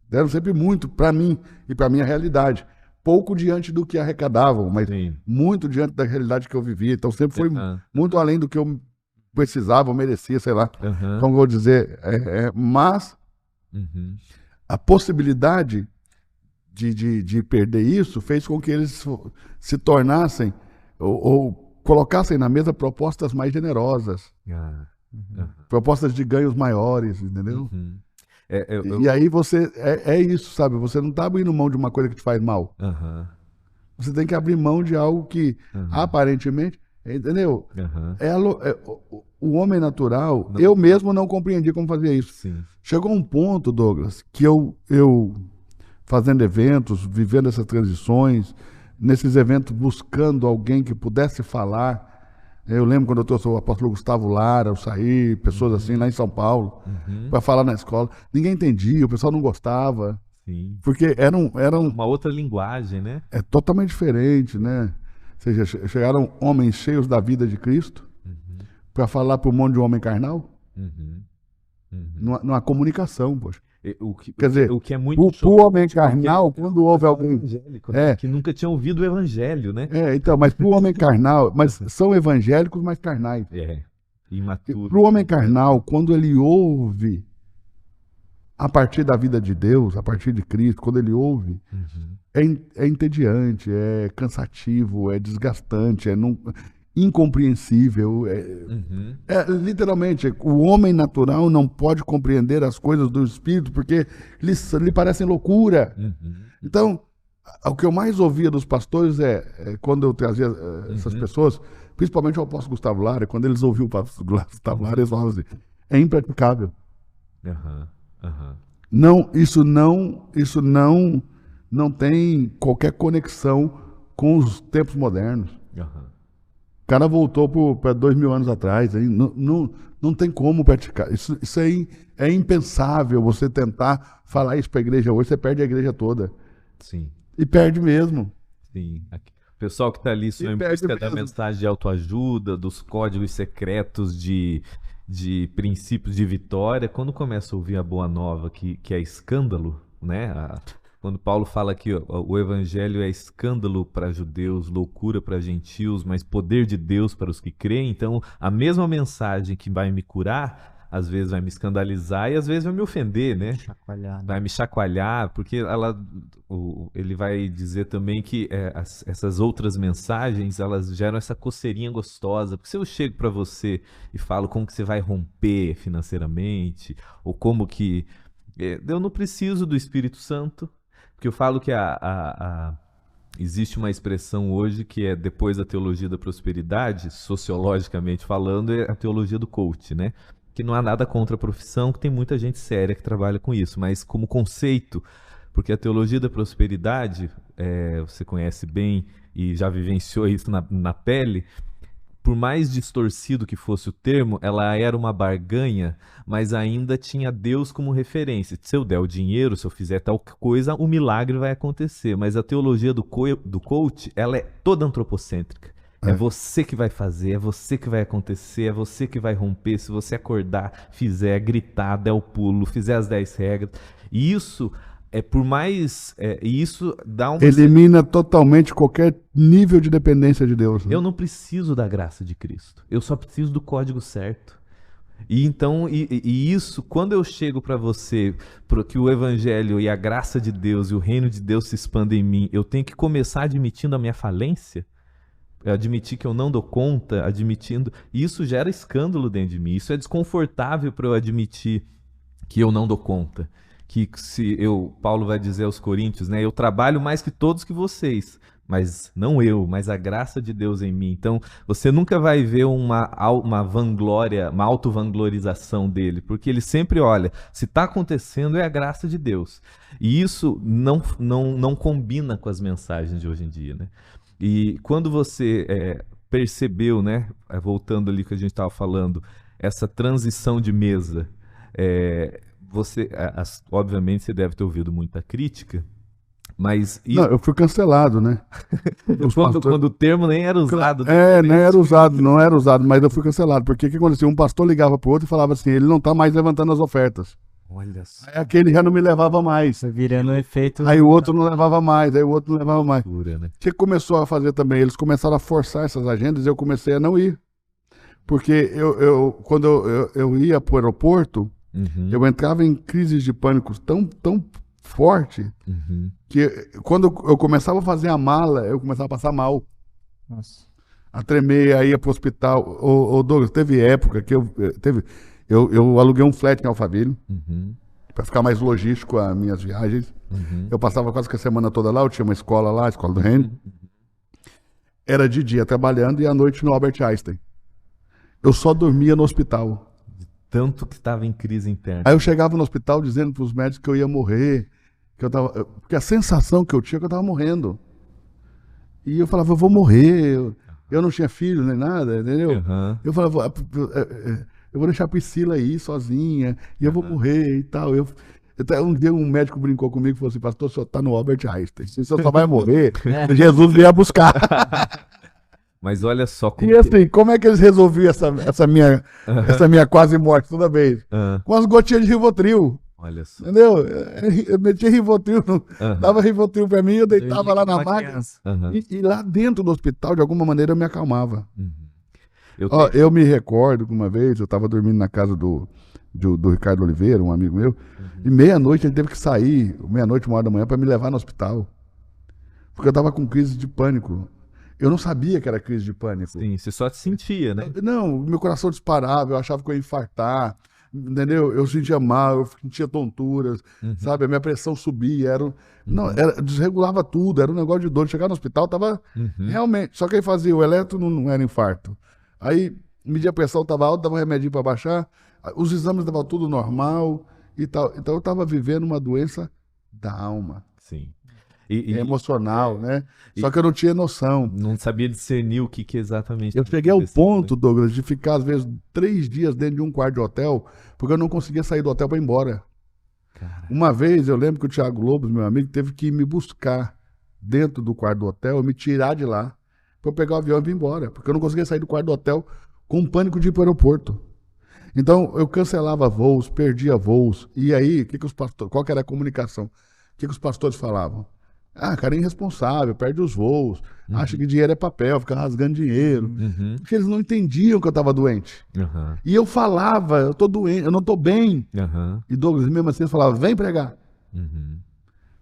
deram sempre muito para mim e para minha realidade. Pouco diante do que arrecadavam, mas muito diante da realidade que eu vivia. Então sempre foi muito além do que eu precisava, ou merecia, sei lá, como eu vou dizer, mas a possibilidade de perder isso fez com que eles se tornassem ou colocassem na mesa propostas mais generosas, propostas de ganhos maiores, entendeu? E aí você, é isso, sabe, você não está abrindo mão de uma coisa que te faz mal, você tem que abrir mão de algo que aparentemente, entendeu? O homem natural, eu mesmo não compreendi como fazer isso. Chegou um ponto, Douglas, que eu fazendo eventos, vivendo essas transições, nesses eventos buscando alguém que pudesse falar. Eu lembro quando eu trouxe o apóstolo Gustavo Lara, eu saí, pessoas assim lá em São Paulo, para falar na escola. Ninguém entendia, o pessoal não gostava, Sim. porque eram Uma outra linguagem, né? é totalmente diferente, né? Ou seja, chegaram homens cheios da vida de Cristo para falar para um monte de homem carnal. Uhum. Uhum. Numa comunicação, poxa. Quer dizer, o que é muito o homem carnal, quando houve alguém. que nunca tinha ouvido o evangelho, né? Então, mas para o homem carnal, mas são evangélicos, mas carnais. Imaturo. Para o homem carnal, quando ele ouve a partir da vida de Deus, a partir de Cristo, quando ele ouve, é entediante, é cansativo, é desgastante, incompreensível. Literalmente, o homem natural não pode compreender as coisas do Espírito porque lhe parecem loucura. Então, o que eu mais ouvia dos pastores quando eu trazia essas pessoas, principalmente o apóstolo Gustavo Lara, quando eles ouviam o apóstolo Gustavo Lara, eles falavam assim, é impraticável. Não, isso não tem qualquer conexão com os tempos modernos. O cara voltou para 2000 anos atrás. Aí não tem como praticar. Isso é impensável você tentar falar isso para a igreja hoje. Você perde a igreja toda. Sim. E perde mesmo. Sim. O pessoal que está ali só em busca da mensagem de autoajuda, dos códigos secretos de princípios de vitória, quando começa a ouvir a boa nova, que é escândalo, né? Quando Paulo fala que o evangelho é escândalo para judeus, loucura para gentios, mas poder de Deus para os que creem, então a mesma mensagem que vai me curar, às vezes vai me escandalizar e às vezes vai me ofender, né? Vai me chacoalhar, porque ele vai dizer também que essas outras mensagens, elas geram essa coceirinha gostosa, porque se eu chego para você e falo como que você vai romper financeiramente, ou como que... eu não preciso do Espírito Santo, porque eu falo que existe uma expressão hoje que é depois da teologia da prosperidade, sociologicamente falando, é a teologia do coach, né? Que não há nada contra a profissão, que tem muita gente séria que trabalha com isso, mas como conceito, porque a teologia da prosperidade, você conhece bem e já vivenciou isso na pele, por mais distorcido que fosse o termo, ela era uma barganha, mas ainda tinha Deus como referência. Se eu der o dinheiro, se eu fizer tal coisa, o milagre vai acontecer. Mas a teologia do coach, ela é toda antropocêntrica. É você que vai fazer, é você que vai acontecer, é você que vai romper. Se você acordar, fizer, gritar, der o pulo, fizer as 10 regras. E isso... por mais... e isso dá uma... Elimina totalmente qualquer nível de dependência de Deus. Né? Eu não preciso da graça de Cristo. Eu só preciso do código certo. E então, isso, quando eu chego para você, para que o Evangelho e a graça de Deus e o reino de Deus se expandem em mim, eu tenho que começar admitindo a minha falência, admitir que eu não dou conta, admitindo... E isso gera escândalo dentro de mim. Isso é desconfortável para eu admitir que eu não dou conta. Que Paulo vai dizer aos Coríntios, né? Eu trabalho mais que todos que vocês, mas não eu, mas a graça de Deus em mim. Então, você nunca vai ver uma vanglória, uma auto-vanglorização dele, porque ele sempre olha, se está acontecendo é a graça de Deus. E isso não combina com as mensagens de hoje em dia, né? E quando você percebeu, né? Voltando ali que a gente estava falando, essa transição de mesa, obviamente você deve ter ouvido muita crítica, mas... Não, eu fui cancelado, né? Quando o termo nem era usado. Nem era usado, não era usado, mas eu fui cancelado, porque o que aconteceu? Um pastor ligava pro outro e falava assim, ele não tá mais levantando as ofertas. Olha só. Aí aquele já não me levava mais. Virando um efeito... Aí o outro não levava mais, aí o outro não levava mais. Né? O que começou a fazer também? Eles começaram a forçar essas agendas e eu comecei a não ir. Porque quando eu ia pro aeroporto, eu entrava em crises de pânico tão forte que quando eu começava a fazer a mala, eu começava a passar mal. Nossa. A tremer, aí ia pro hospital. Ô Douglas, teve época que eu aluguei um flat em Alphaville para ficar mais logístico as minhas viagens. Eu passava quase que a semana toda lá, eu tinha uma escola lá, a Escola do Reino. Era de dia trabalhando e à noite no Albert Einstein. Eu só dormia no hospital. Tanto que estava em crise interna. Aí eu chegava no hospital dizendo para os médicos que eu ia morrer, porque a sensação que eu tinha é que eu estava morrendo. E eu falava, eu vou morrer. Eu não tinha filho nem nada, entendeu? Aham. Eu falava, eu vou deixar a Priscila aí sozinha, e eu vou morrer e tal. Até um dia um médico brincou comigo e falou assim, pastor, o senhor tá no Albert Einstein, se o senhor só vai morrer, Jesus veio buscar. Mas olha só como E assim, como é que eles resolviam essa minha quase morte toda vez? Ah, Com as gotinhas de Rivotril, olha só. entendeu? Eu metia Rivotril, Aham. dava Rivotril pra mim, eu deitava lá na Uma máquina, criança. Aham. e lá dentro do hospital, de alguma maneira, eu me acalmava. Uhum. Eu Ó, tenho- eu me recordo que uma vez eu estava dormindo na casa do Ricardo Oliveira, um amigo meu, e meia-noite ele teve que sair, meia-noite, 1 hora da manhã, para me levar no hospital. Porque eu estava com crise de pânico. Eu não sabia que era crise de pânico. Sim, você só te sentia, né? Não, meu coração disparava, eu achava que eu ia infartar, entendeu? Eu sentia mal, eu sentia tonturas, sabe? A minha pressão subia, não, desregulava tudo, era um negócio de dor. Chegar no hospital, tava realmente. Só que aí fazia o eletro, não era infarto. Aí, media a pressão, tava alta, dava um remedinho para baixar, os exames estavam tudo normal e tal. Então eu tava vivendo uma doença da alma, Sim. E emocional, né? Só que eu não tinha noção. não sabia discernir o que exatamente Eu estava cheguei ao acontecendo, ponto, né? Douglas, de ficar, às vezes, 3 dias dentro de um quarto de hotel, porque eu não conseguia sair do hotel para ir embora. Cara, Uma vez, eu lembro que o Thiago Lobos, meu amigo, teve que ir me buscar dentro do quarto do hotel, me tirar de lá, para eu pegar o avião e vir embora, porque eu não conseguia sair do quarto do hotel com um pânico de ir para o aeroporto. Então, eu cancelava voos, perdia voos, e aí, qual que era a comunicação? O que os pastores falavam? Ah, cara é irresponsável, perde os voos, acha que dinheiro é papel, fica rasgando dinheiro. Uhum. Porque eles não entendiam que eu estava doente. Aham. E eu falava, eu tô doente, eu não tô bem. Aham. E Douglas, mesmo assim, eles falavam, vem pregar. Uhum.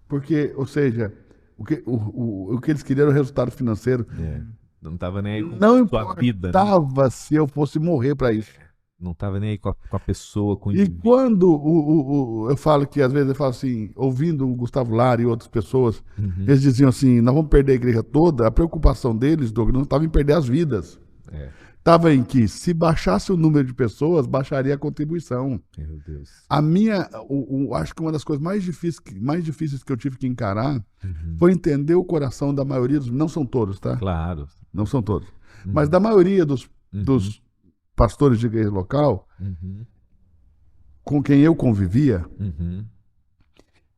Porque, ou seja, o que eles queriam era o resultado financeiro. É. Não tava nem aí com Não sua vida, né? importava se eu fosse morrer para isso. Não tava nem aí com a pessoa, com o E indivíduo. quando eu falo que, às vezes, eu falo assim, ouvindo o Gustavo Lara e outras pessoas, eles diziam assim, nós vamos perder a igreja toda, a preocupação deles, Douglas, não estava em perder as vidas. É. Estava em que, se baixasse o número de pessoas, baixaria a contribuição. Meu Deus. Acho que uma das coisas mais difíceis que eu tive que encarar foi entender o coração da maioria não são todos, tá? Claro. Não são todos. Mas da maioria dos pastores de igreja local, Uhum. com quem eu convivia, Uhum.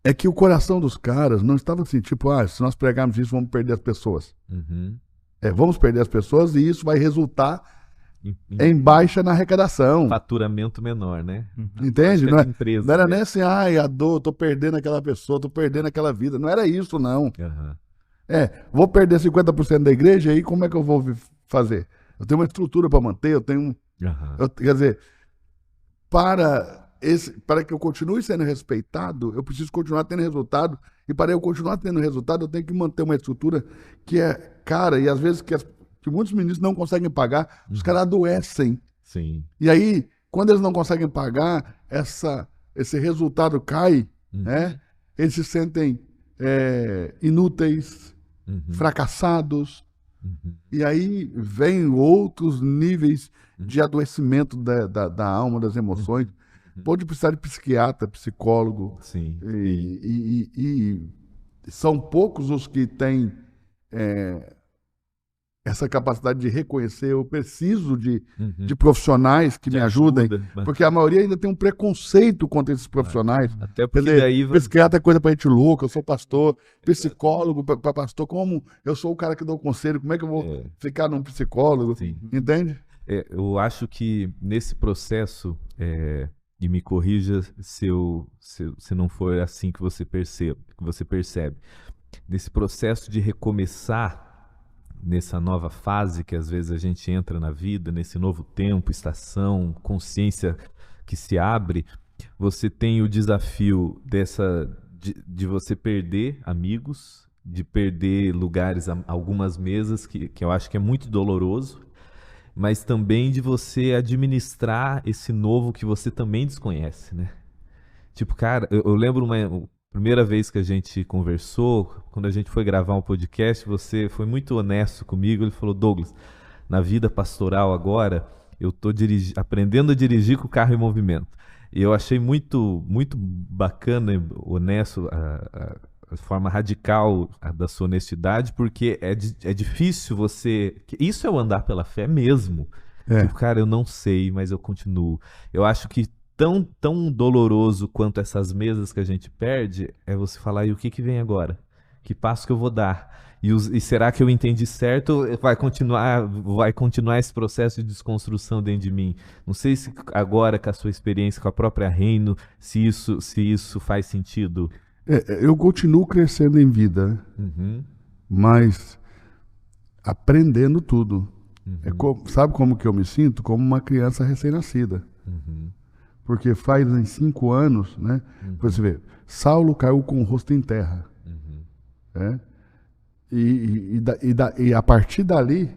é que o coração dos caras não estava assim, tipo, se nós pregarmos isso, vamos perder as pessoas. Uhum. Vamos perder as pessoas e isso vai resultar Em em baixa na arrecadação. faturamento menor, né? Entende? Acho que é empresa, Não era né? nem assim, a dor, tô perdendo aquela pessoa, tô perdendo aquela vida. Não era isso, não. Aham. Vou perder 50% da igreja, aí como é que eu vou fazer? Eu tenho uma estrutura para manter, Aham. quer dizer, para que eu continue sendo respeitado, eu preciso continuar tendo resultado, e para eu continuar tendo resultado, eu tenho que manter uma estrutura que é cara, e às vezes que muitos ministros não conseguem pagar, os caras adoecem. Sim. E aí, quando eles não conseguem pagar, esse resultado cai, né? Eles se sentem inúteis, fracassados, e aí vem outros níveis de adoecimento da alma, das emoções. Pode precisar de psiquiatra, psicólogo, Sim. e são poucos os que têm essa capacidade de reconhecer. Eu preciso de profissionais que me ajudem, ajuda. porque a maioria ainda tem um preconceito contra esses profissionais. Até Quer porque dizer, daí psiquiatra é coisa pra gente louca, eu sou pastor, psicólogo para pastor, como eu sou o cara que dá o conselho, como é que eu vou ficar num psicólogo? Sim. Entende? Eu acho que nesse processo, e me corrija se não for assim que você percebe, nesse processo de recomeçar, nessa nova fase que às vezes a gente entra na vida, nesse novo tempo, estação, consciência que se abre, você tem o desafio de você perder amigos, de perder lugares, algumas mesas, que eu acho que é muito doloroso, mas também de você administrar esse novo que você também desconhece, né? Tipo, cara, eu lembro a primeira vez que a gente conversou, quando a gente foi gravar um podcast, você foi muito honesto comigo. Ele falou, Douglas, na vida pastoral agora, eu tô aprendendo a dirigir com o carro em movimento. E eu achei muito, muito bacana e honesto forma radical da sua honestidade, porque é difícil você. Isso é o andar pela fé mesmo. Tipo, cara, eu não sei, mas eu continuo. Eu acho que tão doloroso quanto essas mesas que a gente perde é você falar, e o que vem agora? Que passo que eu vou dar? E será que eu entendi certo? Vai continuar esse processo de desconstrução dentro de mim? Não sei se agora, com a sua experiência com a própria Reino, se isso faz sentido. Eu continuo crescendo em vida, Uhum, mas aprendendo tudo. uhum, Sabe como que eu me sinto? Como uma criança recém-nascida. uhum, Porque faz em 5 anos, né? Você vê, Saulo caiu com o rosto em terra. uhum. Né? E a partir dali,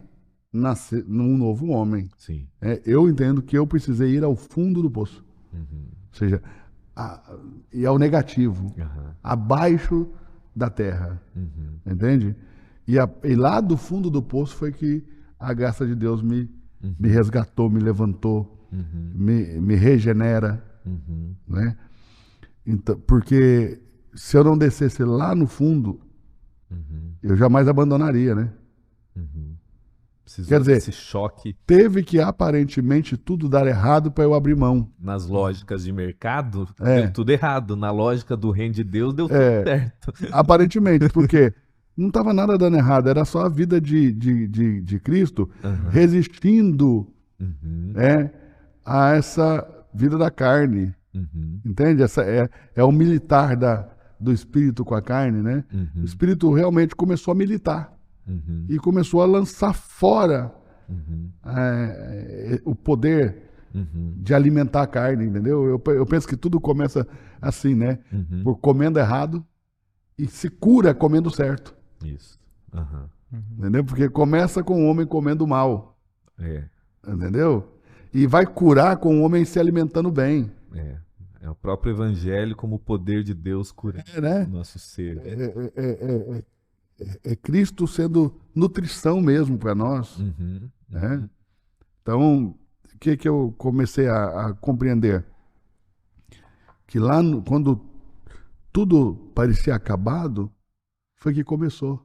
nasce um novo homem. Sim. Eu entendo que eu precisei ir ao fundo do poço. Uhum, Ou seja, e ao negativo, aham, abaixo da terra. uhum, Entende? E lá do fundo do poço foi que a graça de Deus me resgatou, me levantou, uhum, me regenera. uhum, Né? Então, porque se eu não descesse lá no fundo, uhum, eu jamais abandonaria, né? uhum. Precisou Quer dizer, desse choque teve que aparentemente tudo dar errado para eu abrir mão. nas lógicas de mercado, É. deu tudo errado. Na lógica do reino de Deus, deu tudo certo. Aparentemente, porque não estava nada dando errado, era só a vida de Cristo Aham, resistindo uhum, a essa vida da carne. uhum, Entende? Essa é o militar do espírito com a carne, né? O uhum, espírito realmente começou a militar uhum, e começou a lançar fora uhum, o poder uhum, de alimentar a carne, entendeu? Eu penso que tudo começa assim, né? uhum. Por comendo errado e se cura comendo certo, Isso. Aham. entendeu? Porque começa com o homem comendo mal, É, entendeu? E vai curar com o homem se alimentando bem, é. É o próprio evangelho como o poder de Deus curando né? o nosso ser. É Cristo sendo nutrição mesmo para nós, Uhum, né? Então, o que eu comecei a compreender? Que lá, quando tudo parecia acabado, foi que começou.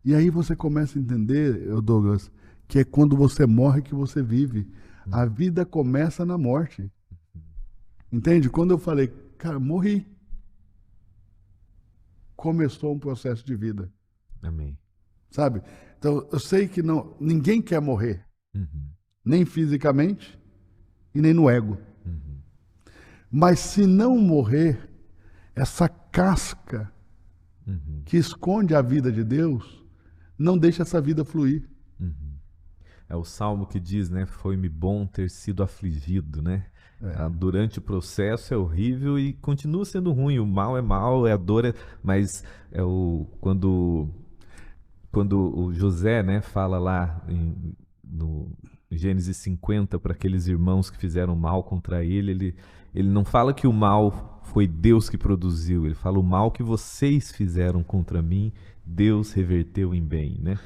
E aí você começa a entender, Douglas, que é quando você morre que você vive. A vida começa na morte. Entende? Quando eu falei, cara, morri, começou um processo de vida, amém. sabe? Então, eu sei que ninguém quer morrer, Uhum, nem fisicamente e nem no ego. uhum, Mas se não morrer, essa casca uhum, que esconde a vida de Deus, não deixa essa vida fluir. uhum. É o salmo que diz, né? Foi-me bom ter sido afligido, né? Durante o processo é horrível e continua sendo ruim. O mal, é a dor, mas quando o José, né, fala lá no Gênesis 50 para aqueles irmãos que fizeram mal contra ele não fala que o mal foi Deus que produziu, ele fala o mal que vocês fizeram contra mim, Deus reverteu em bem, né?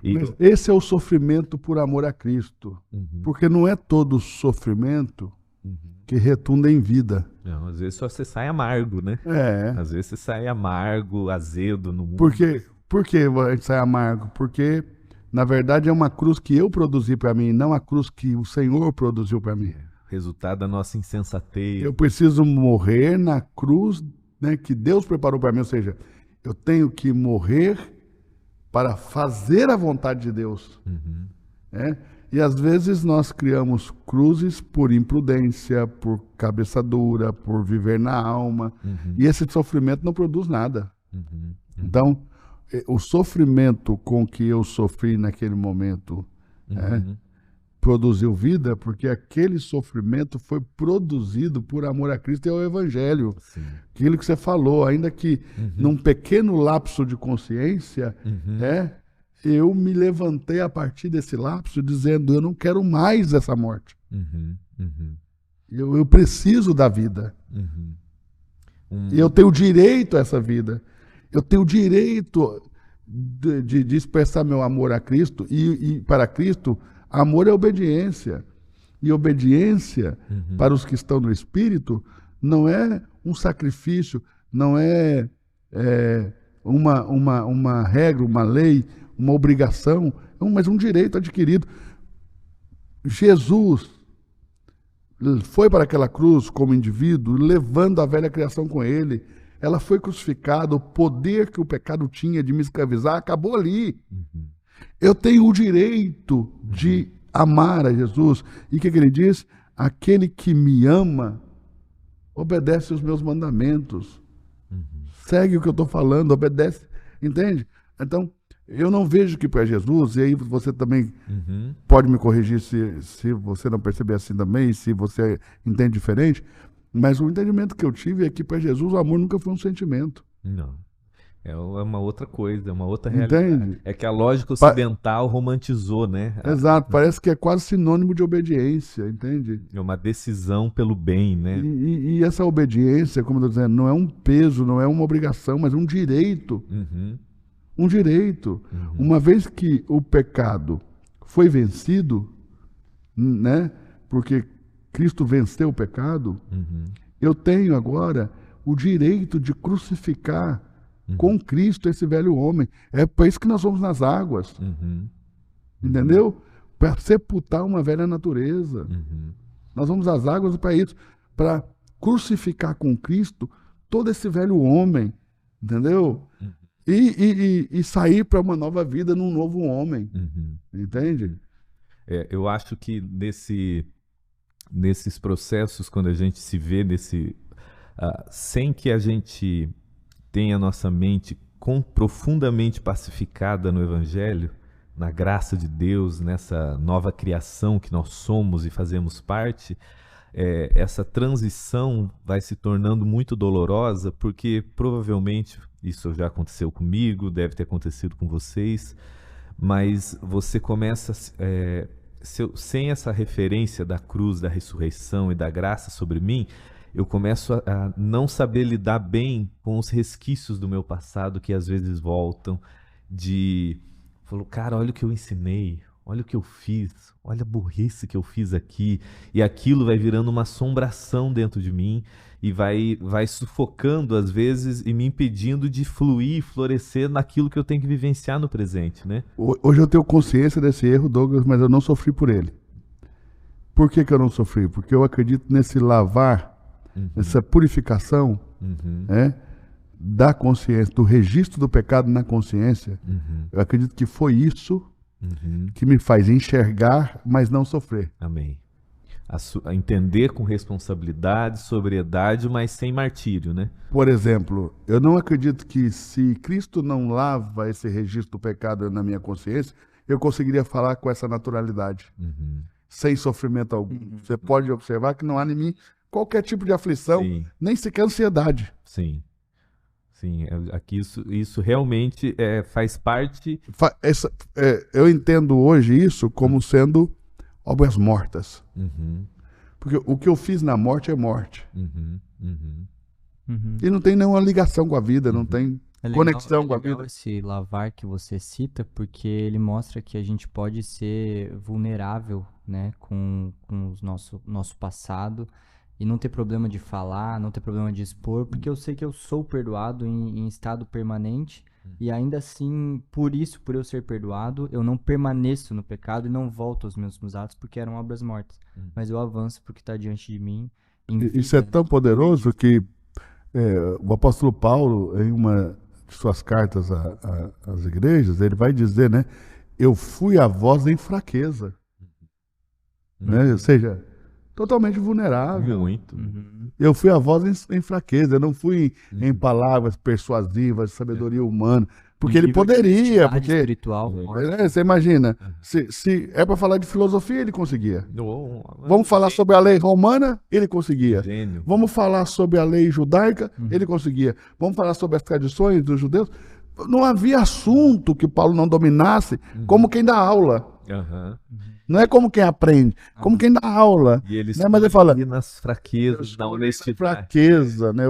Mas esse é o sofrimento por amor a Cristo. Uhum, Porque não é todo sofrimento uhum. que retunda em vida. Não, às vezes só você sai amargo, né? É. Às vezes você sai amargo, azedo no mundo. Por que a gente sai amargo? Porque, na verdade, é uma cruz que eu produzi para mim, não a cruz que o Senhor produziu para mim. Resultado da nossa insensatez. Eu preciso morrer na cruz, né, que Deus preparou para mim. Ou seja, eu tenho que morrer para fazer a vontade de Deus. Uhum, Né? E às vezes nós criamos cruzes por imprudência, por cabeça dura, por viver na alma. uhum, E esse sofrimento não produz nada. uhum, Então, o sofrimento com que eu sofri naquele momento uhum, produziu vida, porque aquele sofrimento foi produzido por amor a Cristo e ao Evangelho. sim. Aquilo que você falou, ainda que num pequeno lapso de consciência, Uhum, eu me levantei a partir desse lapso dizendo, eu não quero mais essa morte. uhum, uhum, Eu preciso da vida. uhum. E eu tenho direito a essa vida. Eu tenho direito de expressar meu amor a Cristo. E para Cristo, amor é obediência. E obediência, para os que estão no Espírito, não é um sacrifício, não é uma regra, uma lei, uma obrigação, mas um direito adquirido. Jesus foi para aquela cruz como indivíduo, levando a velha criação com ele. Ela foi crucificada, o poder que o pecado tinha de me escravizar acabou ali. Eu tenho o direito de amar a Jesus. E o que ele diz? Aquele que me ama obedece os meus mandamentos. Segue o que eu estou falando, obedece. Entende? Então, eu não vejo que para Jesus, e aí você também pode me corrigir se você não perceber assim também, se você entende diferente, mas o entendimento que eu tive é que para Jesus o amor nunca foi um sentimento. Não. É uma outra coisa, é uma outra realidade. Entende? É que a lógica ocidental romantizou, né? Exato, parece que é quase sinônimo de obediência, entende? É uma decisão pelo bem, né? E essa obediência, como eu estou dizendo, não é um peso, não é uma obrigação, mas um direito. Um direito. Uma vez que o pecado foi vencido, né? Porque Cristo venceu o pecado, eu tenho agora o direito de crucificar com Cristo esse velho homem. É para isso que nós vamos nas águas. Entendeu? Para sepultar uma velha natureza. Nós vamos às águas para isso, para crucificar com Cristo todo esse velho homem. Entendeu? E sair para uma nova vida num novo homem. Entende? Eu acho que nesses processos, quando a gente se vê sem que a gente tenha a nossa mente profundamente pacificada no Evangelho, na graça de Deus, nessa nova criação que nós somos e fazemos parte, essa transição vai se tornando muito dolorosa, porque provavelmente isso já aconteceu comigo, deve ter acontecido com vocês, mas você começa, sem essa referência da cruz, da ressurreição e da graça sobre mim, eu começo a não saber lidar bem com os resquícios do meu passado que às vezes voltam, falou, cara, olha o que eu ensinei, olha o que eu fiz, olha a burrice que eu fiz aqui, e aquilo vai virando uma assombração dentro de mim e vai sufocando às vezes e me impedindo de fluir e florescer naquilo que eu tenho que vivenciar no presente, né? Hoje eu tenho consciência desse erro, Douglas, mas eu não sofri por ele. Por que eu não sofri? Porque eu acredito nesse lavar, essa purificação da consciência, do registro do pecado na consciência. Eu acredito que foi isso que me faz enxergar, mas não sofrer. Amém. A entender com responsabilidade, sobriedade, mas sem martírio, né? Por exemplo, eu não acredito que se Cristo não lava esse registro do pecado na minha consciência, eu conseguiria falar com essa naturalidade, sem sofrimento algum. Você pode observar que não há em mim qualquer tipo de aflição, nem sequer ansiedade. Sim. Sim, aqui isso realmente faz parte... Eu entendo hoje isso como sendo obras mortas. Porque o que eu fiz na morte é morte. E não tem nenhuma ligação com a vida, não tem conexão com a vida. Esse lavar que você cita, porque ele mostra que a gente pode ser vulnerável, né, com o nosso passado, e não ter problema de falar, não ter problema de expor, porque eu sei que eu sou perdoado em estado permanente, e ainda assim, por eu ser perdoado, eu não permaneço no pecado e não volto aos meus atos, porque eram obras mortas. Mas eu avanço porque está diante de mim. Isso é tão poderoso que o apóstolo Paulo, em uma de suas cartas às igrejas, ele vai dizer, né? Eu fui a voz em fraqueza. Né? Ou seja, totalmente vulnerável. Muito. Eu fui a voz em fraqueza, eu não fui em palavras persuasivas, sabedoria humana, porque ele poderia, porque espiritual. Você imagina, se é para falar de filosofia, ele conseguia. Vamos falar sobre a lei romana, ele conseguia. Gênio. Vamos falar sobre a lei judaica, ele conseguia. Vamos falar sobre as tradições dos judeus. Não havia assunto que Paulo não dominasse, como quem dá aula. Não é como quem aprende, como quem dá aula. E eles né? Mas ele fala nas fraquezas, na honestidade. Fraqueza, né?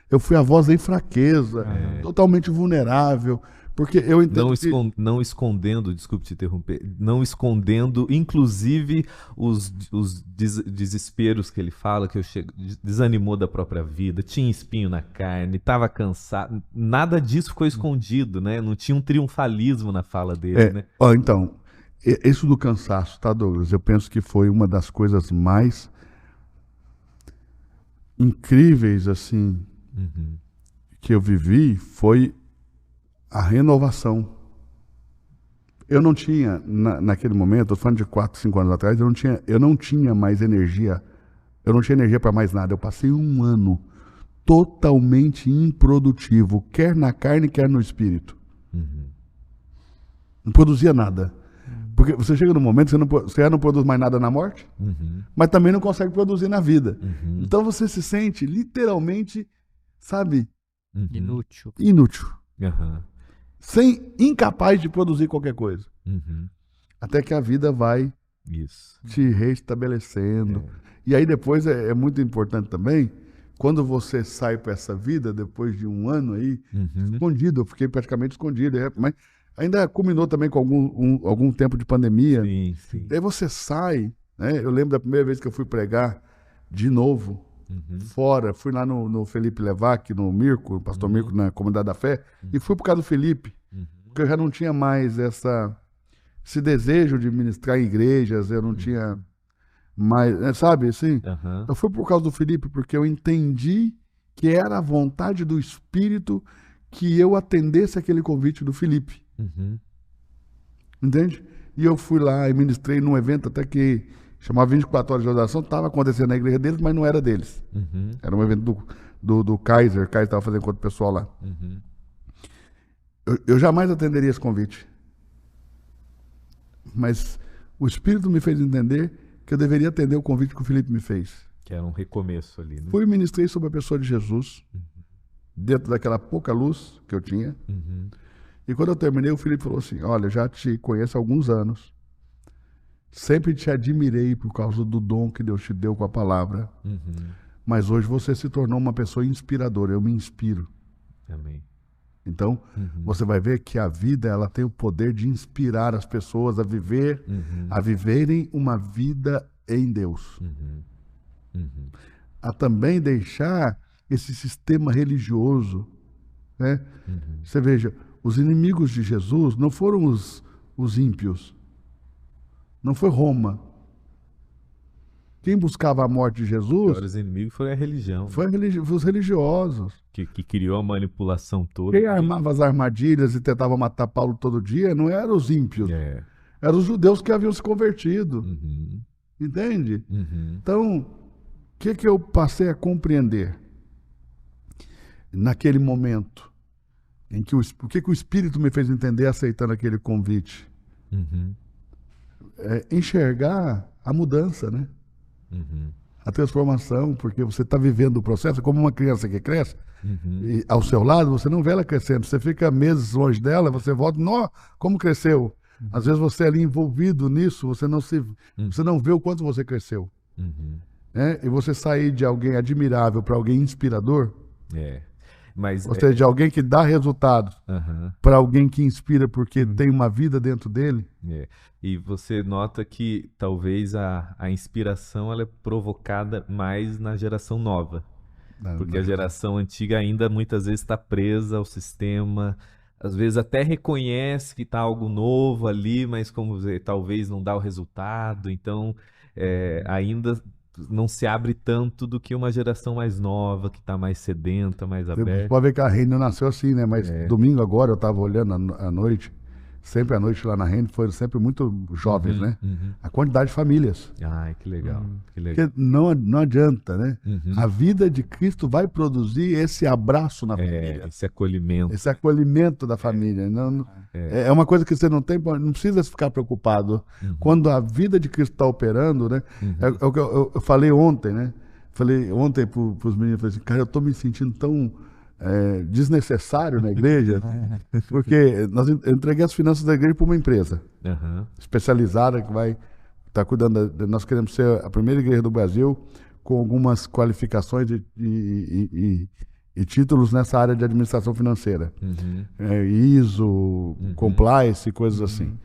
Eu fui a voz em fraqueza, totalmente vulnerável, Porque eu entendo Não escondendo, desculpe te interromper, não escondendo, inclusive, os desesperos que ele fala, que desanimou da própria vida, tinha espinho na carne, estava cansado, nada disso ficou escondido, né? Não tinha um triunfalismo na fala dele, né? Então, isso do cansaço, tá, Douglas? Eu penso que foi uma das coisas mais incríveis, assim, que eu vivi, foi a renovação. Eu não tinha, naquele momento, eu tô falando de 4, 5 anos atrás, eu não tinha mais energia, eu não tinha energia para mais nada. Eu passei um ano totalmente improdutivo, quer na carne, quer no espírito. Não produzia nada. Porque você chega num momento que você já não produz mais nada na morte, mas também não consegue produzir na vida. Então você se sente literalmente, sabe? Inútil. Inútil. Incapaz de produzir qualquer coisa. Até que a vida vai te restabelecendo. E aí depois é muito importante também, quando você sai para essa vida, depois de um ano aí, escondido, eu fiquei praticamente escondido, mas ainda culminou também com algum tempo de pandemia. Sim. Daí você sai, né? Eu lembro da primeira vez que eu fui pregar de novo, fora, fui lá no Felipe Levac, no Mirko, no pastor Mirko, na Comunidade da Fé, e fui por causa do Felipe, porque eu já não tinha mais esse desejo de ministrar em igrejas, eu não tinha mais, sabe, assim? Eu fui por causa do Felipe, porque eu entendi que era a vontade do Espírito que eu atendesse aquele convite do Felipe. Entende? E eu fui lá e ministrei num evento até que chamava 24 horas de oração, estava acontecendo na igreja deles, mas não era deles. Era um evento do Kaiser, o Kaiser estava fazendo encontro pessoal lá. Eu jamais atenderia esse convite. Mas o Espírito me fez entender que eu deveria atender o convite que o Felipe me fez. Que era um recomeço ali, né? Fui e ministrei sobre a pessoa de Jesus, dentro daquela pouca luz que eu tinha. E quando eu terminei, o Felipe falou assim: olha, já te conheço há alguns anos. Sempre te admirei por causa do dom que Deus te deu com a palavra. Mas hoje você se tornou uma pessoa inspiradora. Eu me inspiro. Amém. Então, você vai ver que a vida, ela tem o poder de inspirar as pessoas a viverem uma vida em Deus. A também deixar esse sistema religioso, né? Você veja, os inimigos de Jesus não foram os ímpios. Não foi Roma. Quem buscava a morte de Jesus... Os inimigos foram a religião. Foi os religiosos. Que criou a manipulação toda. Quem armava as armadilhas e tentava matar Paulo todo dia não eram os ímpios. Eram os judeus que haviam se convertido. Entende? Então, o que eu passei a compreender naquele momento? Em que o que o Espírito me fez entender aceitando aquele convite? Enxergar a mudança, né? A transformação, porque você está vivendo o processo, como uma criança que cresce, e ao seu lado você não vê ela crescendo, você fica meses longe dela, você volta, como cresceu? Às vezes você é ali envolvido nisso, você não vê o quanto você cresceu. E você sair de alguém admirável para alguém inspirador, mas, ou seja, de alguém que dá resultados para alguém que inspira porque tem uma vida dentro dele. E você nota que talvez a inspiração ela é provocada mais na geração nova. Porque a geração antiga ainda muitas vezes está presa ao sistema, às vezes até reconhece que está algo novo ali, mas como dizer, talvez não dá o resultado, então ainda não se abre tanto do que uma geração mais nova, que está mais sedenta, mais aberta. Você pode ver que a Reino nasceu assim, né? Mas domingo agora eu estava olhando à noite, sempre à noite lá na Reino, foram sempre muito jovens, né? A quantidade de famílias. Ai, que legal. Que legal. Porque não adianta, né? A vida de Cristo vai produzir esse abraço na família. Esse acolhimento. Esse acolhimento da família. É uma coisa que você não precisa ficar preocupado. Quando a vida de Cristo está operando, né? É o que eu falei ontem, né? Falei ontem para os meninos, falei assim, cara, eu estou me sentindo tão desnecessário na igreja, porque eu entreguei as finanças da igreja para uma empresa especializada que vai estar cuidando. Nós queremos ser a primeira igreja do Brasil com algumas qualificações e títulos nessa área de administração financeira. Uhum. ISO, compliance, coisas assim.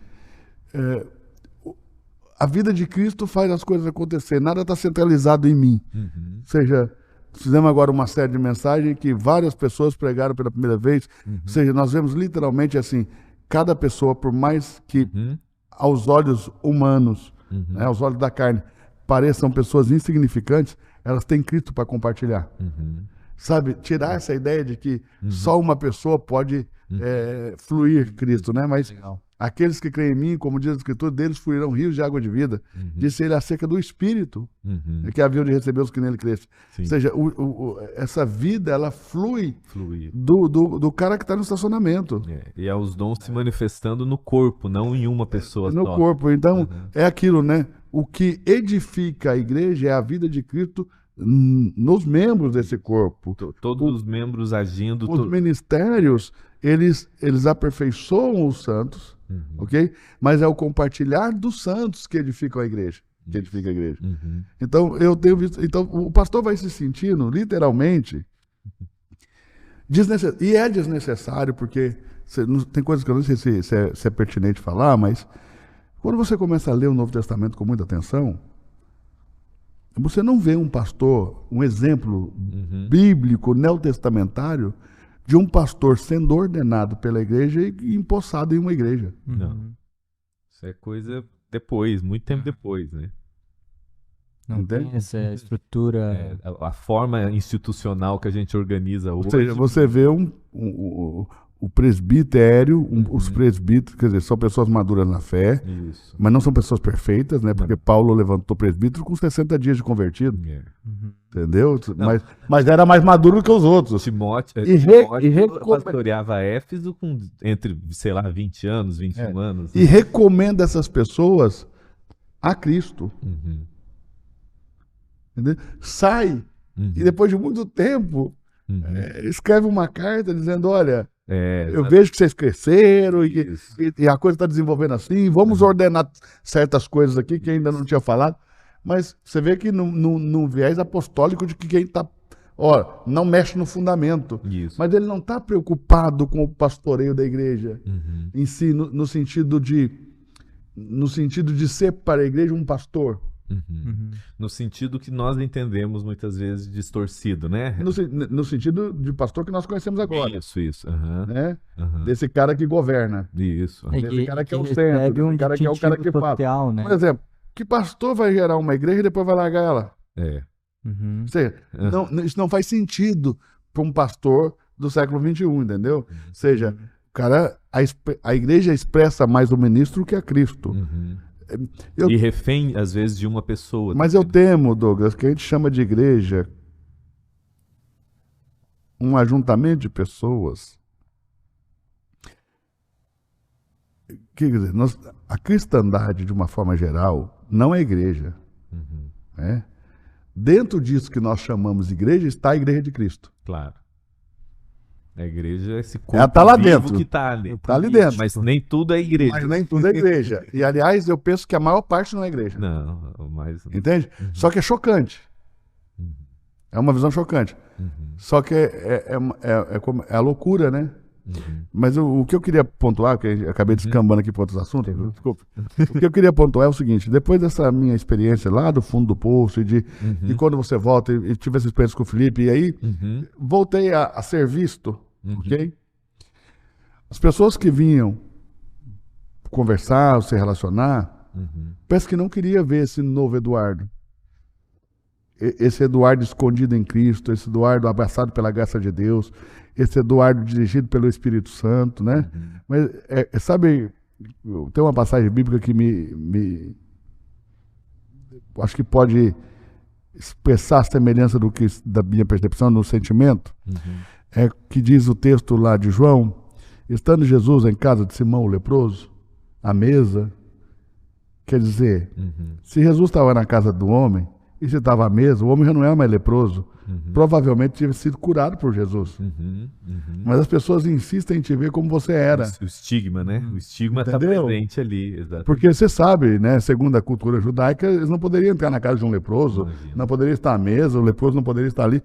A vida de Cristo faz as coisas acontecer, nada está centralizado em mim. Ou seja, fizemos agora uma série de mensagens que várias pessoas pregaram pela primeira vez. Ou seja, nós vemos literalmente assim, cada pessoa, por mais que aos olhos humanos, né, aos olhos da carne, pareçam pessoas insignificantes, elas têm Cristo para compartilhar. Sabe, tirar essa ideia de que só uma pessoa pode fluir Cristo, né? Mas aqueles que creem em mim, como diz a Escritura, deles fluirão rios de água de vida. Disse ele acerca do Espírito, que haviam de receber os que nele crescem. Ou seja, essa vida, ela flui do cara que está no estacionamento. E é os dons se manifestando no corpo, não em uma pessoa no só. Corpo. Então, é aquilo, né? O que edifica a igreja é a vida de Cristo nos membros desse corpo. Todos os membros agindo. Os ministérios, eles aperfeiçoam os santos, ok? Mas é o compartilhar dos santos que edificam a igreja. Que edifica a igreja. Então, eu tenho visto. Então, o pastor vai se sentindo, literalmente, desnecessário. E é desnecessário, porque tem coisas que eu não sei se é pertinente falar, mas quando você começa a ler o Novo Testamento com muita atenção, você não vê um pastor, um exemplo bíblico, neotestamentário, de um pastor sendo ordenado pela igreja e empossado em uma igreja. Não. Isso é coisa depois, muito tempo depois, né? Não tem essa estrutura. A forma institucional que a gente organiza hoje. Ou seja, você vê o presbitério, os presbíteros, quer dizer, são pessoas maduras na fé, mas não são pessoas perfeitas, né? Porque Paulo levantou presbítero com 60 dias de convertido. Entendeu? Mas era mais maduro que os outros. Timóteo pastoreava Éfeso com entre, sei lá, 20 anos, 21 anos. E recomenda essas pessoas a Cristo. Entendeu? Sai e depois de muito tempo escreve uma carta dizendo, olha, eu vejo que vocês cresceram e a coisa está desenvolvendo assim, vamos ordenar certas coisas aqui que ainda não tinha falado, mas você vê que no viés apostólico de que quem está, não mexe no fundamento, mas ele não está preocupado com o pastoreio da igreja em si, no sentido de ser para a igreja um pastor. No sentido que nós entendemos muitas vezes distorcido, né? No sentido de pastor que nós conhecemos agora. Isso. Né? Desse cara que governa. Isso. Desse cara que é o centro, desse cara que é o cara que fala. Né? Por exemplo, que pastor vai gerar uma igreja e depois vai largar ela? Ou seja, isso não faz sentido para um pastor do século XXI, entendeu? Ou seja, cara, a igreja expressa mais o ministro que a Cristo. E refém, às vezes, de uma pessoa. Mas eu temo, Douglas, que a gente chama de igreja um ajuntamento de pessoas. Quer dizer, a cristandade, de uma forma geral, não é igreja. Né? Dentro disso que nós chamamos de igreja, está a igreja de Cristo. Claro. A igreja é esse corpo ela tá lá dentro. Que está ali. Está ali dentro. Mas nem tudo é igreja. Mas nem tudo é igreja. E, aliás, eu penso que a maior parte não é igreja. Não, mas... Entende? Só que é chocante. É uma visão chocante. Só que é a loucura, né? Mas o que eu queria pontuar, que eu acabei descambando aqui para outros assuntos, desculpa. O que eu queria pontuar é o seguinte: depois dessa minha experiência lá do fundo do poço, e quando você volta, e tive essa experiência com o Felipe, e aí voltei a ser visto, ok? As pessoas que vinham conversar, se relacionar, parece que não queria ver esse novo Eduardo. Esse Eduardo escondido em Cristo, esse Eduardo abraçado pela graça de Deus, esse Eduardo dirigido pelo Espírito Santo, né? Mas, sabe, tem uma passagem bíblica que acho que pode expressar a semelhança da minha percepção no sentimento, que diz o texto lá de João, estando Jesus em casa de Simão o leproso, à mesa, quer dizer, se Jesus estava na casa do homem, e se estava à mesa, o homem já não era mais leproso. Provavelmente tinha sido curado por Jesus. Mas as pessoas insistem em te ver como você era. O estigma, né? O estigma está presente ali. Exatamente. Porque você sabe, né? Segundo a cultura judaica, eles não poderiam entrar na casa de um leproso, não poderiam estar à mesa, o leproso não poderia estar ali.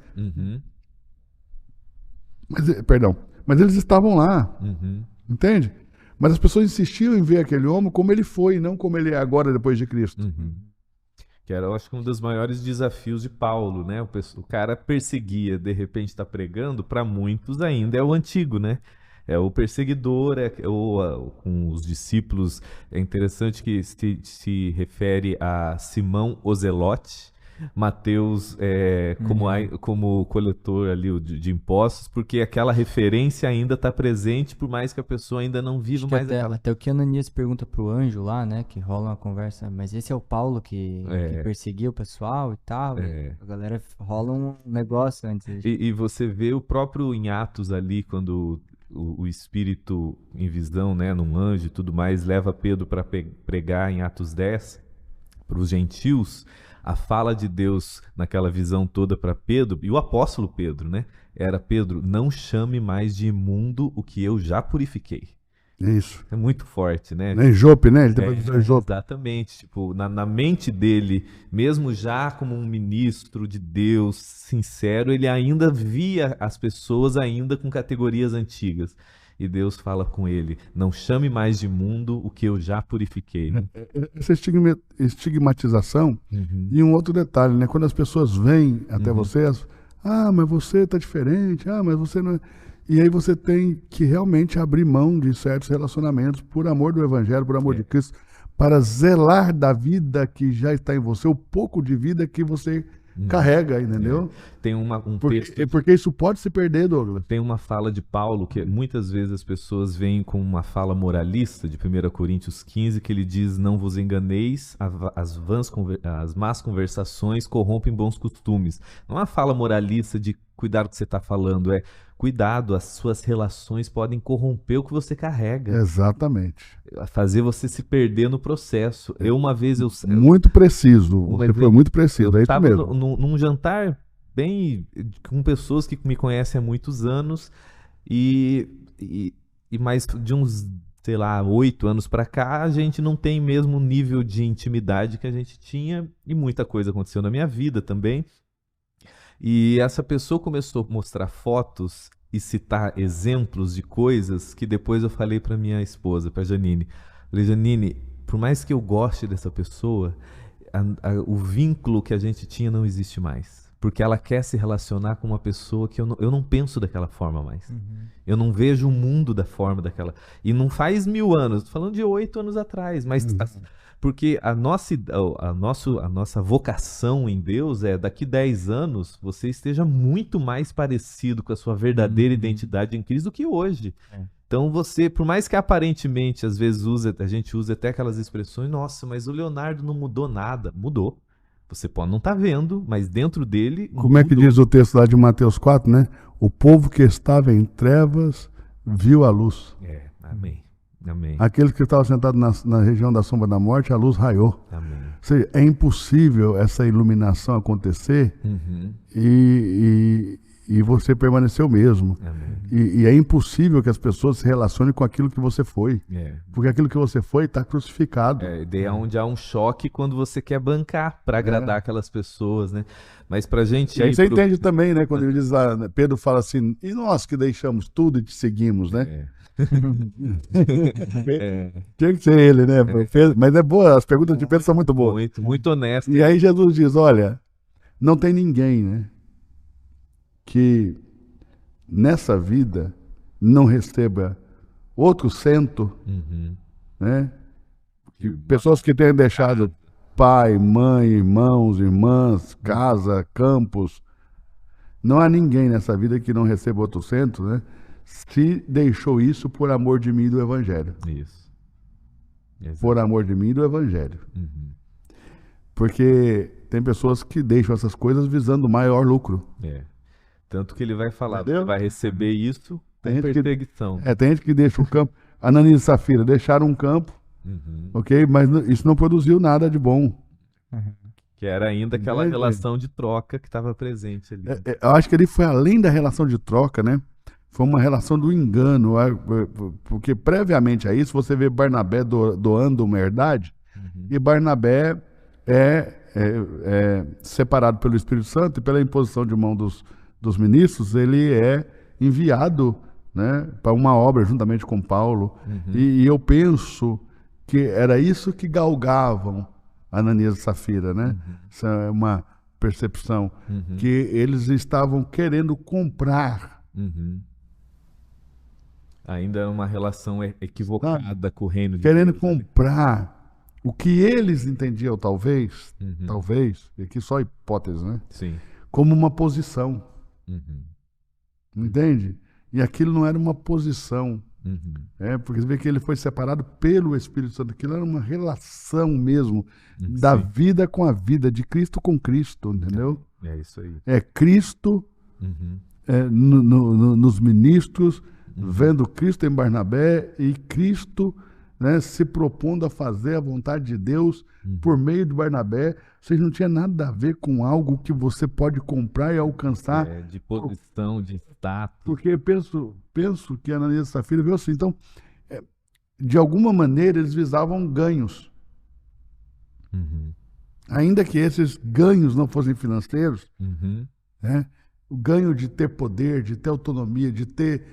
Perdão, mas eles estavam lá, Uhum. entende? Mas as pessoas insistiam em ver aquele homem como ele foi, não como ele é agora, depois de Cristo. Uhum. Que era, eu acho que um dos maiores desafios de Paulo, né? O cara perseguia, de repente está pregando, para muitos ainda é o antigo, né? É o perseguidor, com os discípulos. É interessante que se refere a Simão o Zelote, Mateus como coletor ali de impostos, porque aquela referência ainda está presente, por mais que a pessoa ainda não viva Acho que mais até, aquela. até o que Ananias pergunta pro anjo lá, né? Que rola uma conversa, mas esse é o Paulo que perseguia o pessoal e tal. E É. a galera rola um negócio antes. E você vê o próprio em Atos ali, quando o Espírito em visão, né, num anjo e tudo mais, leva Pedro para pregar em Atos 10 para os gentios, a fala de Deus naquela visão toda para Pedro, e o apóstolo Pedro, né, era: Pedro, não chame mais de imundo o que eu já purifiquei. É isso. É muito forte, né? Em Jope, né? Ele depois de Jope. Exatamente. Tipo, na mente dele, mesmo já como um ministro de Deus sincero, ele ainda via as pessoas ainda com categorias antigas. E Deus fala com ele: não chame mais de mundo o que eu já purifiquei. Né? Essa estigmatização. Uhum. E um outro detalhe, né? Quando as pessoas vêm até você, mas você está diferente, mas você não é. E aí você tem que realmente abrir mão de certos relacionamentos por amor do Evangelho, por amor de Cristo, para zelar da vida que já está em você, o pouco de vida que você carrega, entendeu? Tem um texto. Porque isso pode se perder, Douglas. Tem uma fala de Paulo que muitas vezes as pessoas veem com uma fala moralista de 1 Coríntios 15, que ele diz: não vos enganeis, as más conversações corrompem bons costumes. Não é uma fala moralista de cuidar do que você está falando, é cuidado, as suas relações podem corromper o que você carrega. Exatamente. Fazer você se perder no processo. Uma vez Muito preciso, você foi muito preciso, é isso estava mesmo. num jantar bem com pessoas que me conhecem há muitos anos e mais de uns, sei lá, 8 anos para cá, a gente não tem mesmo o nível de intimidade que a gente tinha, e muita coisa aconteceu na minha vida também. E essa pessoa começou a mostrar fotos e citar exemplos de coisas que depois eu falei para minha esposa, para Janine. Falei: Janine, por mais que eu goste dessa pessoa, o vínculo que a gente tinha não existe mais. Porque ela quer se relacionar com uma pessoa que eu não penso daquela forma mais. Eu não vejo o mundo da forma daquela. E não faz 1000 anos, tô falando de 8 anos atrás, mas porque a nossa vocação em Deus é: daqui 10 anos você esteja muito mais parecido com a sua verdadeira identidade em Cristo do que hoje. Então você, por mais que aparentemente às vezes a gente use até aquelas expressões: nossa, mas o Leonardo não mudou nada. Mudou. Você pode não estar vendo, mas dentro dele... Como é que diz o texto lá de Mateus 4, né? O povo que estava em trevas viu a luz. Amém. Amém. Aquele que estava sentado na região da sombra da morte, a luz raiou. Amém. Ou seja, é impossível essa iluminação acontecer e você permaneceu mesmo. E é impossível que as pessoas se relacionem com aquilo que você foi. Porque aquilo que você foi está crucificado. Daí é onde há um choque quando você quer bancar para agradar aquelas pessoas, né? Mas pra gente... E aí você entende também, né? Quando ele diz lá, Pedro fala assim: e nós que deixamos tudo e te seguimos, né? Tinha que ser ele, né? Mas é boa, as perguntas de Pedro são muito boas. Muito, muito honesto. E aí Jesus diz: olha, não tem ninguém, né, que nessa vida não receba outro cento, né? Pessoas que tenham deixado pai, mãe, irmãos, irmãs, casa, campos. Não há ninguém nessa vida que não receba outro cento, né? Se deixou isso por amor de mim e do Evangelho. Isso. Exato. Por amor de mim e do Evangelho. Porque tem pessoas que deixam essas coisas visando maior lucro. Tanto que ele vai falar: Entendeu? vai receber isso com perseguição. Tem gente que deixa o campo. Ananias e Safira deixaram um campo, ok? Mas isso não produziu nada de bom. Que era ainda aquela relação de troca que estava presente ali. Eu acho que ele foi além da relação de troca, né? Foi uma relação do engano, porque previamente a isso você vê Barnabé doando uma herdade, e Barnabé é separado pelo Espírito Santo, e pela imposição de mão dos ministros, ele é enviado, né, para uma obra juntamente com Paulo. E eu penso que era isso que galgavam Ananias e Safira, né? Essa é uma percepção que eles estavam querendo comprar. Ainda é uma relação equivocada com o reino de Querendo Deus, né? comprar o que eles entendiam, talvez, e aqui só hipótese, né? Sim. Como uma posição, entende? E aquilo não era uma posição, porque você vê que ele foi separado pelo Espírito Santo, aquilo era uma relação mesmo, da Sim. vida com a vida, de Cristo com Cristo, entendeu? É isso aí. É Cristo nos ministros, vendo Cristo em Barnabé e Cristo, né, se propondo a fazer a vontade de Deus por meio de Barnabé. Ou seja, não tinha nada a ver com algo que você pode comprar e alcançar. De posição, de status. Porque eu penso que Ananias e Safira viu assim. Então, de alguma maneira, eles visavam ganhos. Ainda que esses ganhos não fossem financeiros, né, o ganho de ter poder, de ter autonomia, de ter,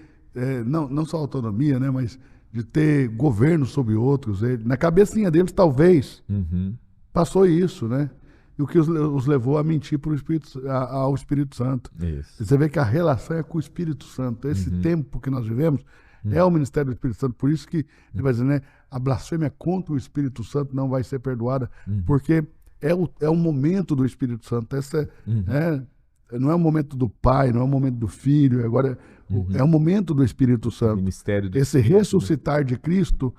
não só autonomia, né, mas de ter governo sobre outros. Na cabecinha deles, talvez, passou isso, né? E o que os levou a mentir ao Espírito Santo. Isso. Você vê que a relação é com o Espírito Santo. Esse tempo que nós vivemos é o ministério do Espírito Santo. Por isso que ele vai dizer, né, a blasfêmia contra o Espírito Santo não vai ser perdoada, porque é o momento do Espírito Santo. Não é o momento do Pai, não é o momento do Filho, agora é o momento do Espírito Santo. Ministério do Esse ressuscitar de Cristo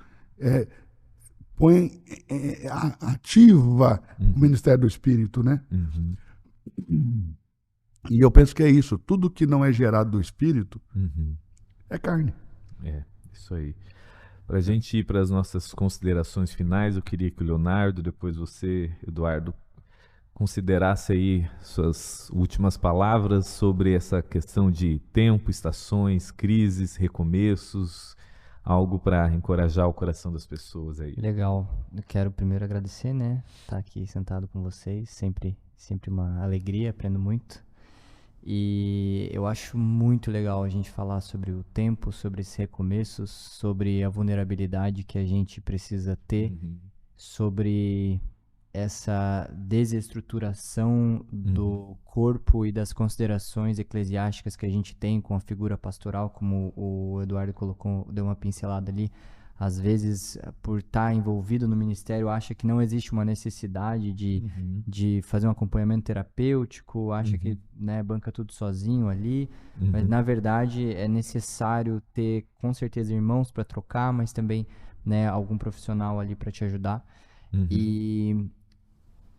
ativa o ministério do Espírito, né? E eu penso que é isso. Tudo que não é gerado do Espírito é carne. É, isso aí. Para a gente ir para as nossas considerações finais, eu queria que o Leonardo, depois você, Eduardo, considerasse aí suas últimas palavras sobre essa questão de tempo, estações, crises, recomeços, algo para encorajar o coração das pessoas aí. Legal. Eu quero primeiro agradecer, né? Estar aqui sentado com vocês, sempre uma alegria, aprendo muito. E eu acho muito legal a gente falar sobre o tempo, sobre esses recomeços, sobre a vulnerabilidade que a gente precisa ter, sobre essa desestruturação do corpo e das considerações eclesiásticas que a gente tem com a figura pastoral, como o Eduardo colocou, deu uma pincelada ali. Às vezes, por estar envolvido no ministério, acha que não existe uma necessidade de fazer um acompanhamento terapêutico, acha que, né, banca tudo sozinho ali, mas na verdade é necessário ter, com certeza, irmãos para trocar, mas também, né, algum profissional ali para te ajudar. E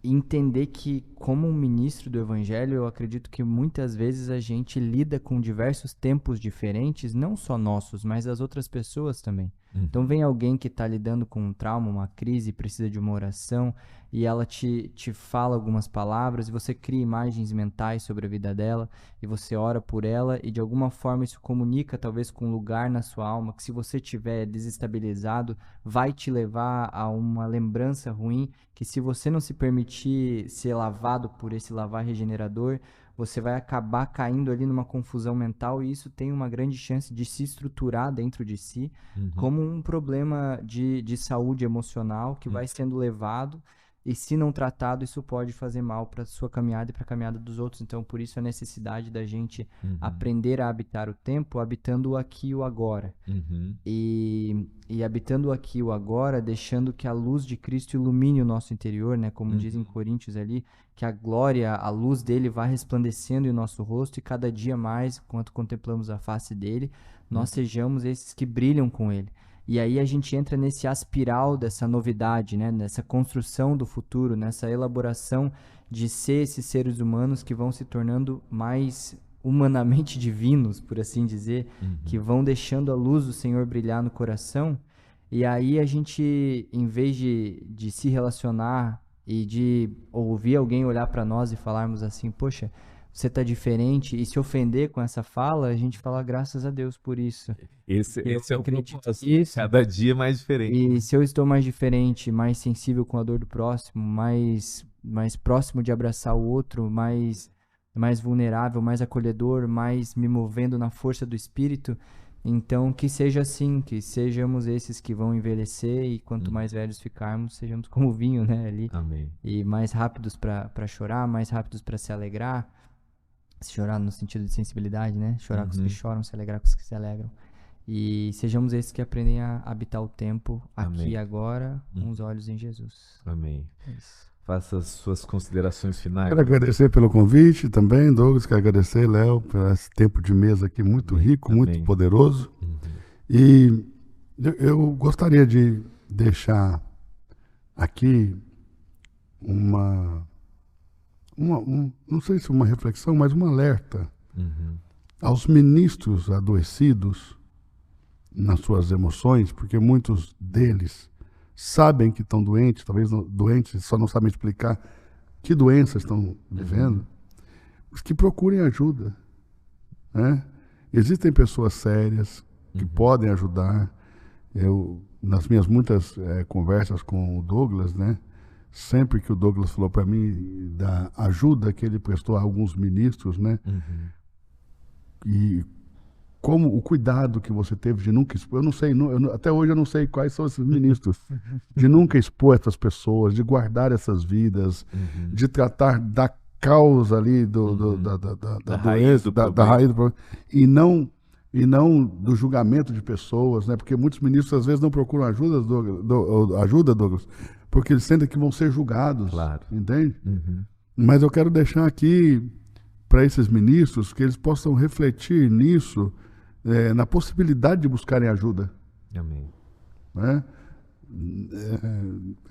entender que, como um ministro do Evangelho, eu acredito que muitas vezes a gente lida com diversos tempos diferentes, não só nossos, mas das outras pessoas também. Então vem alguém que está lidando com um trauma, uma crise, precisa de uma oração, e ela te fala algumas palavras, e você cria imagens mentais sobre a vida dela, e você ora por ela, e de alguma forma isso comunica talvez com um lugar na sua alma, que se você estiver desestabilizado, vai te levar a uma lembrança ruim, que se você não se permitir ser lavado por esse lavar regenerador, você vai acabar caindo ali numa confusão mental, e isso tem uma grande chance de se estruturar dentro de si como um problema de saúde emocional que vai sendo levado, e se não tratado, isso pode fazer mal para a sua caminhada e para a caminhada dos outros. Então, por isso a necessidade da gente aprender a habitar o tempo, habitando o aqui e o agora. E habitando o aqui e o agora, deixando que a luz de Cristo ilumine o nosso interior, né? Como diz em Coríntios ali, que a glória, a luz dele vai resplandecendo em nosso rosto, e cada dia mais, enquanto contemplamos a face dele, nós sejamos esses que brilham com ele. E aí a gente entra nesse aspiral dessa novidade, né? Nessa construção do futuro, nessa elaboração de ser esses seres humanos que vão se tornando mais humanamente divinos, por assim dizer, que vão deixando a luz do Senhor brilhar no coração. E aí a gente, em vez de se relacionar e de ouvir alguém olhar para nós e falarmos assim, poxa, você tá diferente, e se ofender com essa fala, a gente fala graças a Deus por isso. Esse é o propósito. Isso. Cada dia mais diferente. E se eu estou mais diferente, mais sensível com a dor do próximo, mais próximo de abraçar o outro, mais mais vulnerável, mais acolhedor, mais me movendo na força do Espírito. Então, que seja assim, que sejamos esses que vão envelhecer e quanto mais velhos ficarmos, sejamos como o vinho, né, ali. Amém. E mais rápidos para chorar, mais rápidos para se alegrar. Se chorar no sentido de sensibilidade, né? Chorar com os que choram, se alegrar com os que se alegram. E sejamos esses que aprendem a habitar o tempo aqui Amém. e agora, com os olhos em Jesus. Amém. É isso. Faça as suas considerações finais. Quero agradecer pelo convite também, Douglas. Quero agradecer, Léo, por esse tempo de mesa aqui muito rico, Amém. muito poderoso. Uhum. E eu gostaria de deixar aqui não sei se uma reflexão, mas um alerta Uhum. aos ministros adoecidos nas suas emoções, porque muitos deles sabem que estão doentes, talvez doentes, só não sabem explicar que doenças estão vivendo, mas que procurem ajuda, né? Existem pessoas sérias que podem ajudar. Eu, nas minhas muitas conversas com o Douglas, né, sempre que o Douglas falou para mim da ajuda que ele prestou a alguns ministros, né, e como o cuidado que você teve de nunca expor, eu não sei, até hoje eu não sei quais são esses ministros, de nunca expor essas pessoas, de guardar essas vidas, de tratar da causa ali da raiz doença, do da raiz do problema, e não do julgamento de pessoas, né? Porque muitos ministros às vezes não procuram ajuda, Douglas, porque eles sentem que vão ser julgados, Claro. entende? Mas eu quero deixar aqui para esses ministros que eles possam refletir nisso, na possibilidade de buscarem ajuda, Amém. né?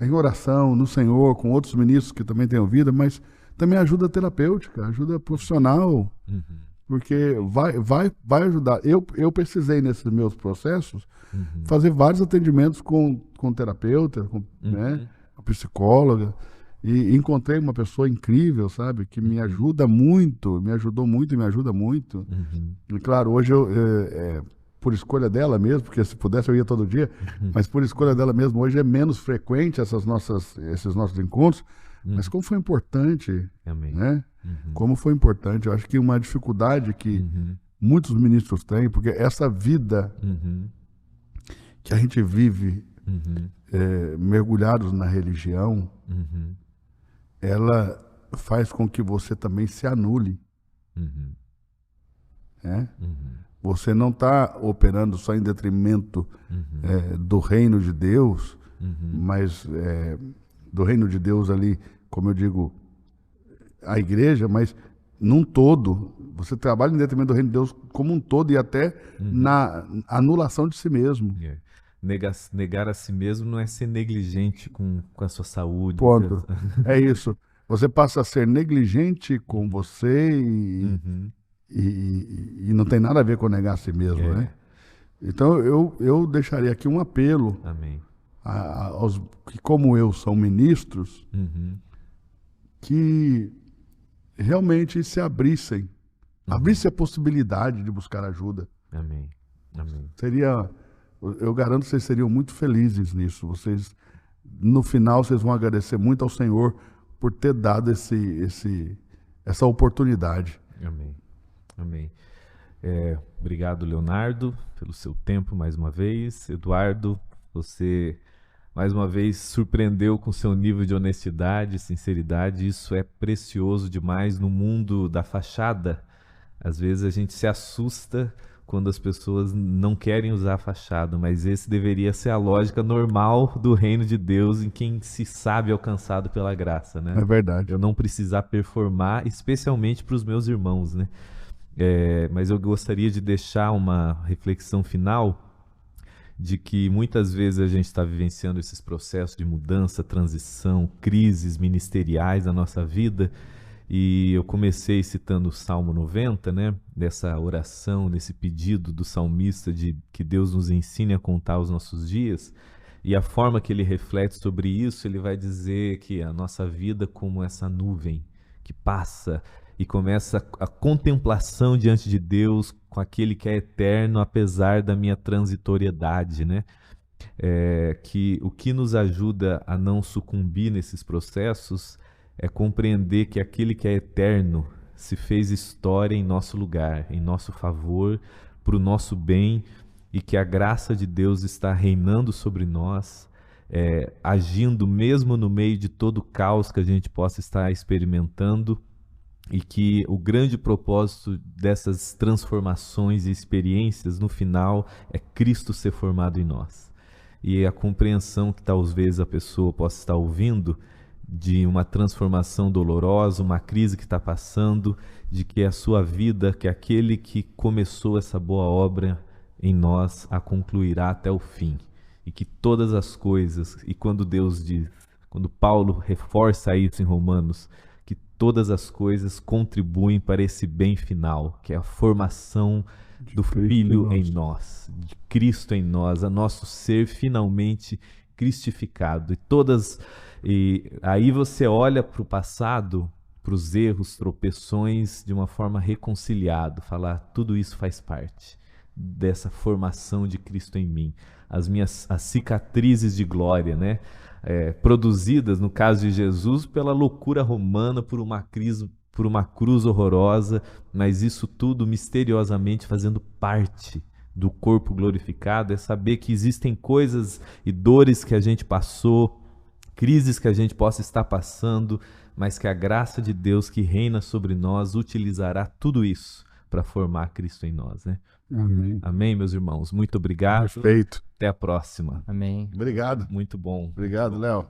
Em oração, no Senhor, com outros ministros que também têm vida, mas também ajuda terapêutica, ajuda profissional, porque vai ajudar. Eu precisei, nesses meus processos, fazer vários atendimentos com terapeuta, né, com psicóloga, e encontrei uma pessoa incrível, sabe, que me ajuda muito, me ajudou muito e me ajuda muito. E claro, hoje por escolha dela mesmo, porque se pudesse eu ia todo dia, mas por escolha dela mesmo, hoje é menos frequente esses nossos encontros, mas como foi importante, Amém. né? Como foi importante. Eu acho que uma dificuldade que muitos ministros têm, porque essa vida que a gente vive mergulhados na religião, ela faz com que você também se anule, né? Você não está operando só em detrimento do reino de Deus, mas do reino de Deus ali, como eu digo, a igreja, mas num todo. Você trabalha em detrimento do reino de Deus como um todo e até na anulação de si mesmo. Negar a si mesmo não é ser negligente com a sua saúde. Ponto. É isso. Você passa a ser negligente com você e não tem nada a ver com negar a si mesmo, né? Então eu deixaria aqui um apelo Amém. aos que, como eu, são ministros, que realmente se abrissem a possibilidade de buscar ajuda. Amém. Amém. Eu garanto que vocês seriam muito felizes nisso. Vocês, no final, vocês vão agradecer muito ao Senhor por ter dado essa oportunidade. Amém. Amém. Obrigado, Leonardo, pelo seu tempo mais uma vez. Eduardo, você mais uma vez surpreendeu com seu nível de honestidade e sinceridade. Isso é precioso demais no mundo da fachada. Às vezes a gente se assusta quando as pessoas não querem usar a fachada, mas esse deveria ser a lógica normal do reino de Deus em quem se sabe alcançado pela graça, né? É verdade. Eu não precisar performar, especialmente para os meus irmãos, né? Mas eu gostaria de deixar uma reflexão final de que muitas vezes a gente está vivenciando esses processos de mudança, transição, crises ministeriais na nossa vida. E eu comecei citando o Salmo 90, né? Dessa oração, desse pedido do salmista de que Deus nos ensine a contar os nossos dias. E a forma que ele reflete sobre isso, ele vai dizer que a nossa vida como essa nuvem que passa e começa a contemplação diante de Deus com aquele que é eterno, apesar da minha transitoriedade, né? Que o que nos ajuda a não sucumbir nesses processos é compreender que aquele que é eterno, se fez história em nosso lugar, em nosso favor, para o nosso bem, e que a graça de Deus está reinando sobre nós, agindo mesmo no meio de todo o caos que a gente possa estar experimentando, e que o grande propósito dessas transformações e experiências no final é Cristo ser formado em nós. E a compreensão que talvez a pessoa possa estar ouvindo de uma transformação dolorosa, uma crise que está passando, de que a sua vida, que aquele que começou essa boa obra em nós a concluirá até o fim. E que todas as coisas, e quando Deus diz, quando Paulo reforça isso em Romanos, que todas as coisas contribuem para esse bem final, que é a formação do Filho em nós, de Cristo em nós, a nosso ser finalmente cristificado. E aí você olha para o passado, para os erros, tropeções, de uma forma reconciliada, falar, tudo isso faz parte dessa formação de Cristo em mim. As cicatrizes de glória, né? Produzidas, no caso de Jesus, pela loucura romana, por uma cruz horrorosa, mas isso tudo misteriosamente fazendo parte do corpo glorificado, é saber que existem coisas e dores que a gente passou, crises que a gente possa estar passando, mas que a graça de Deus que reina sobre nós utilizará tudo isso para formar Cristo em nós, né? Amém. Amém, meus irmãos. Muito obrigado. Perfeito. Até a próxima. Amém. Obrigado. Muito bom. Obrigado, Léo.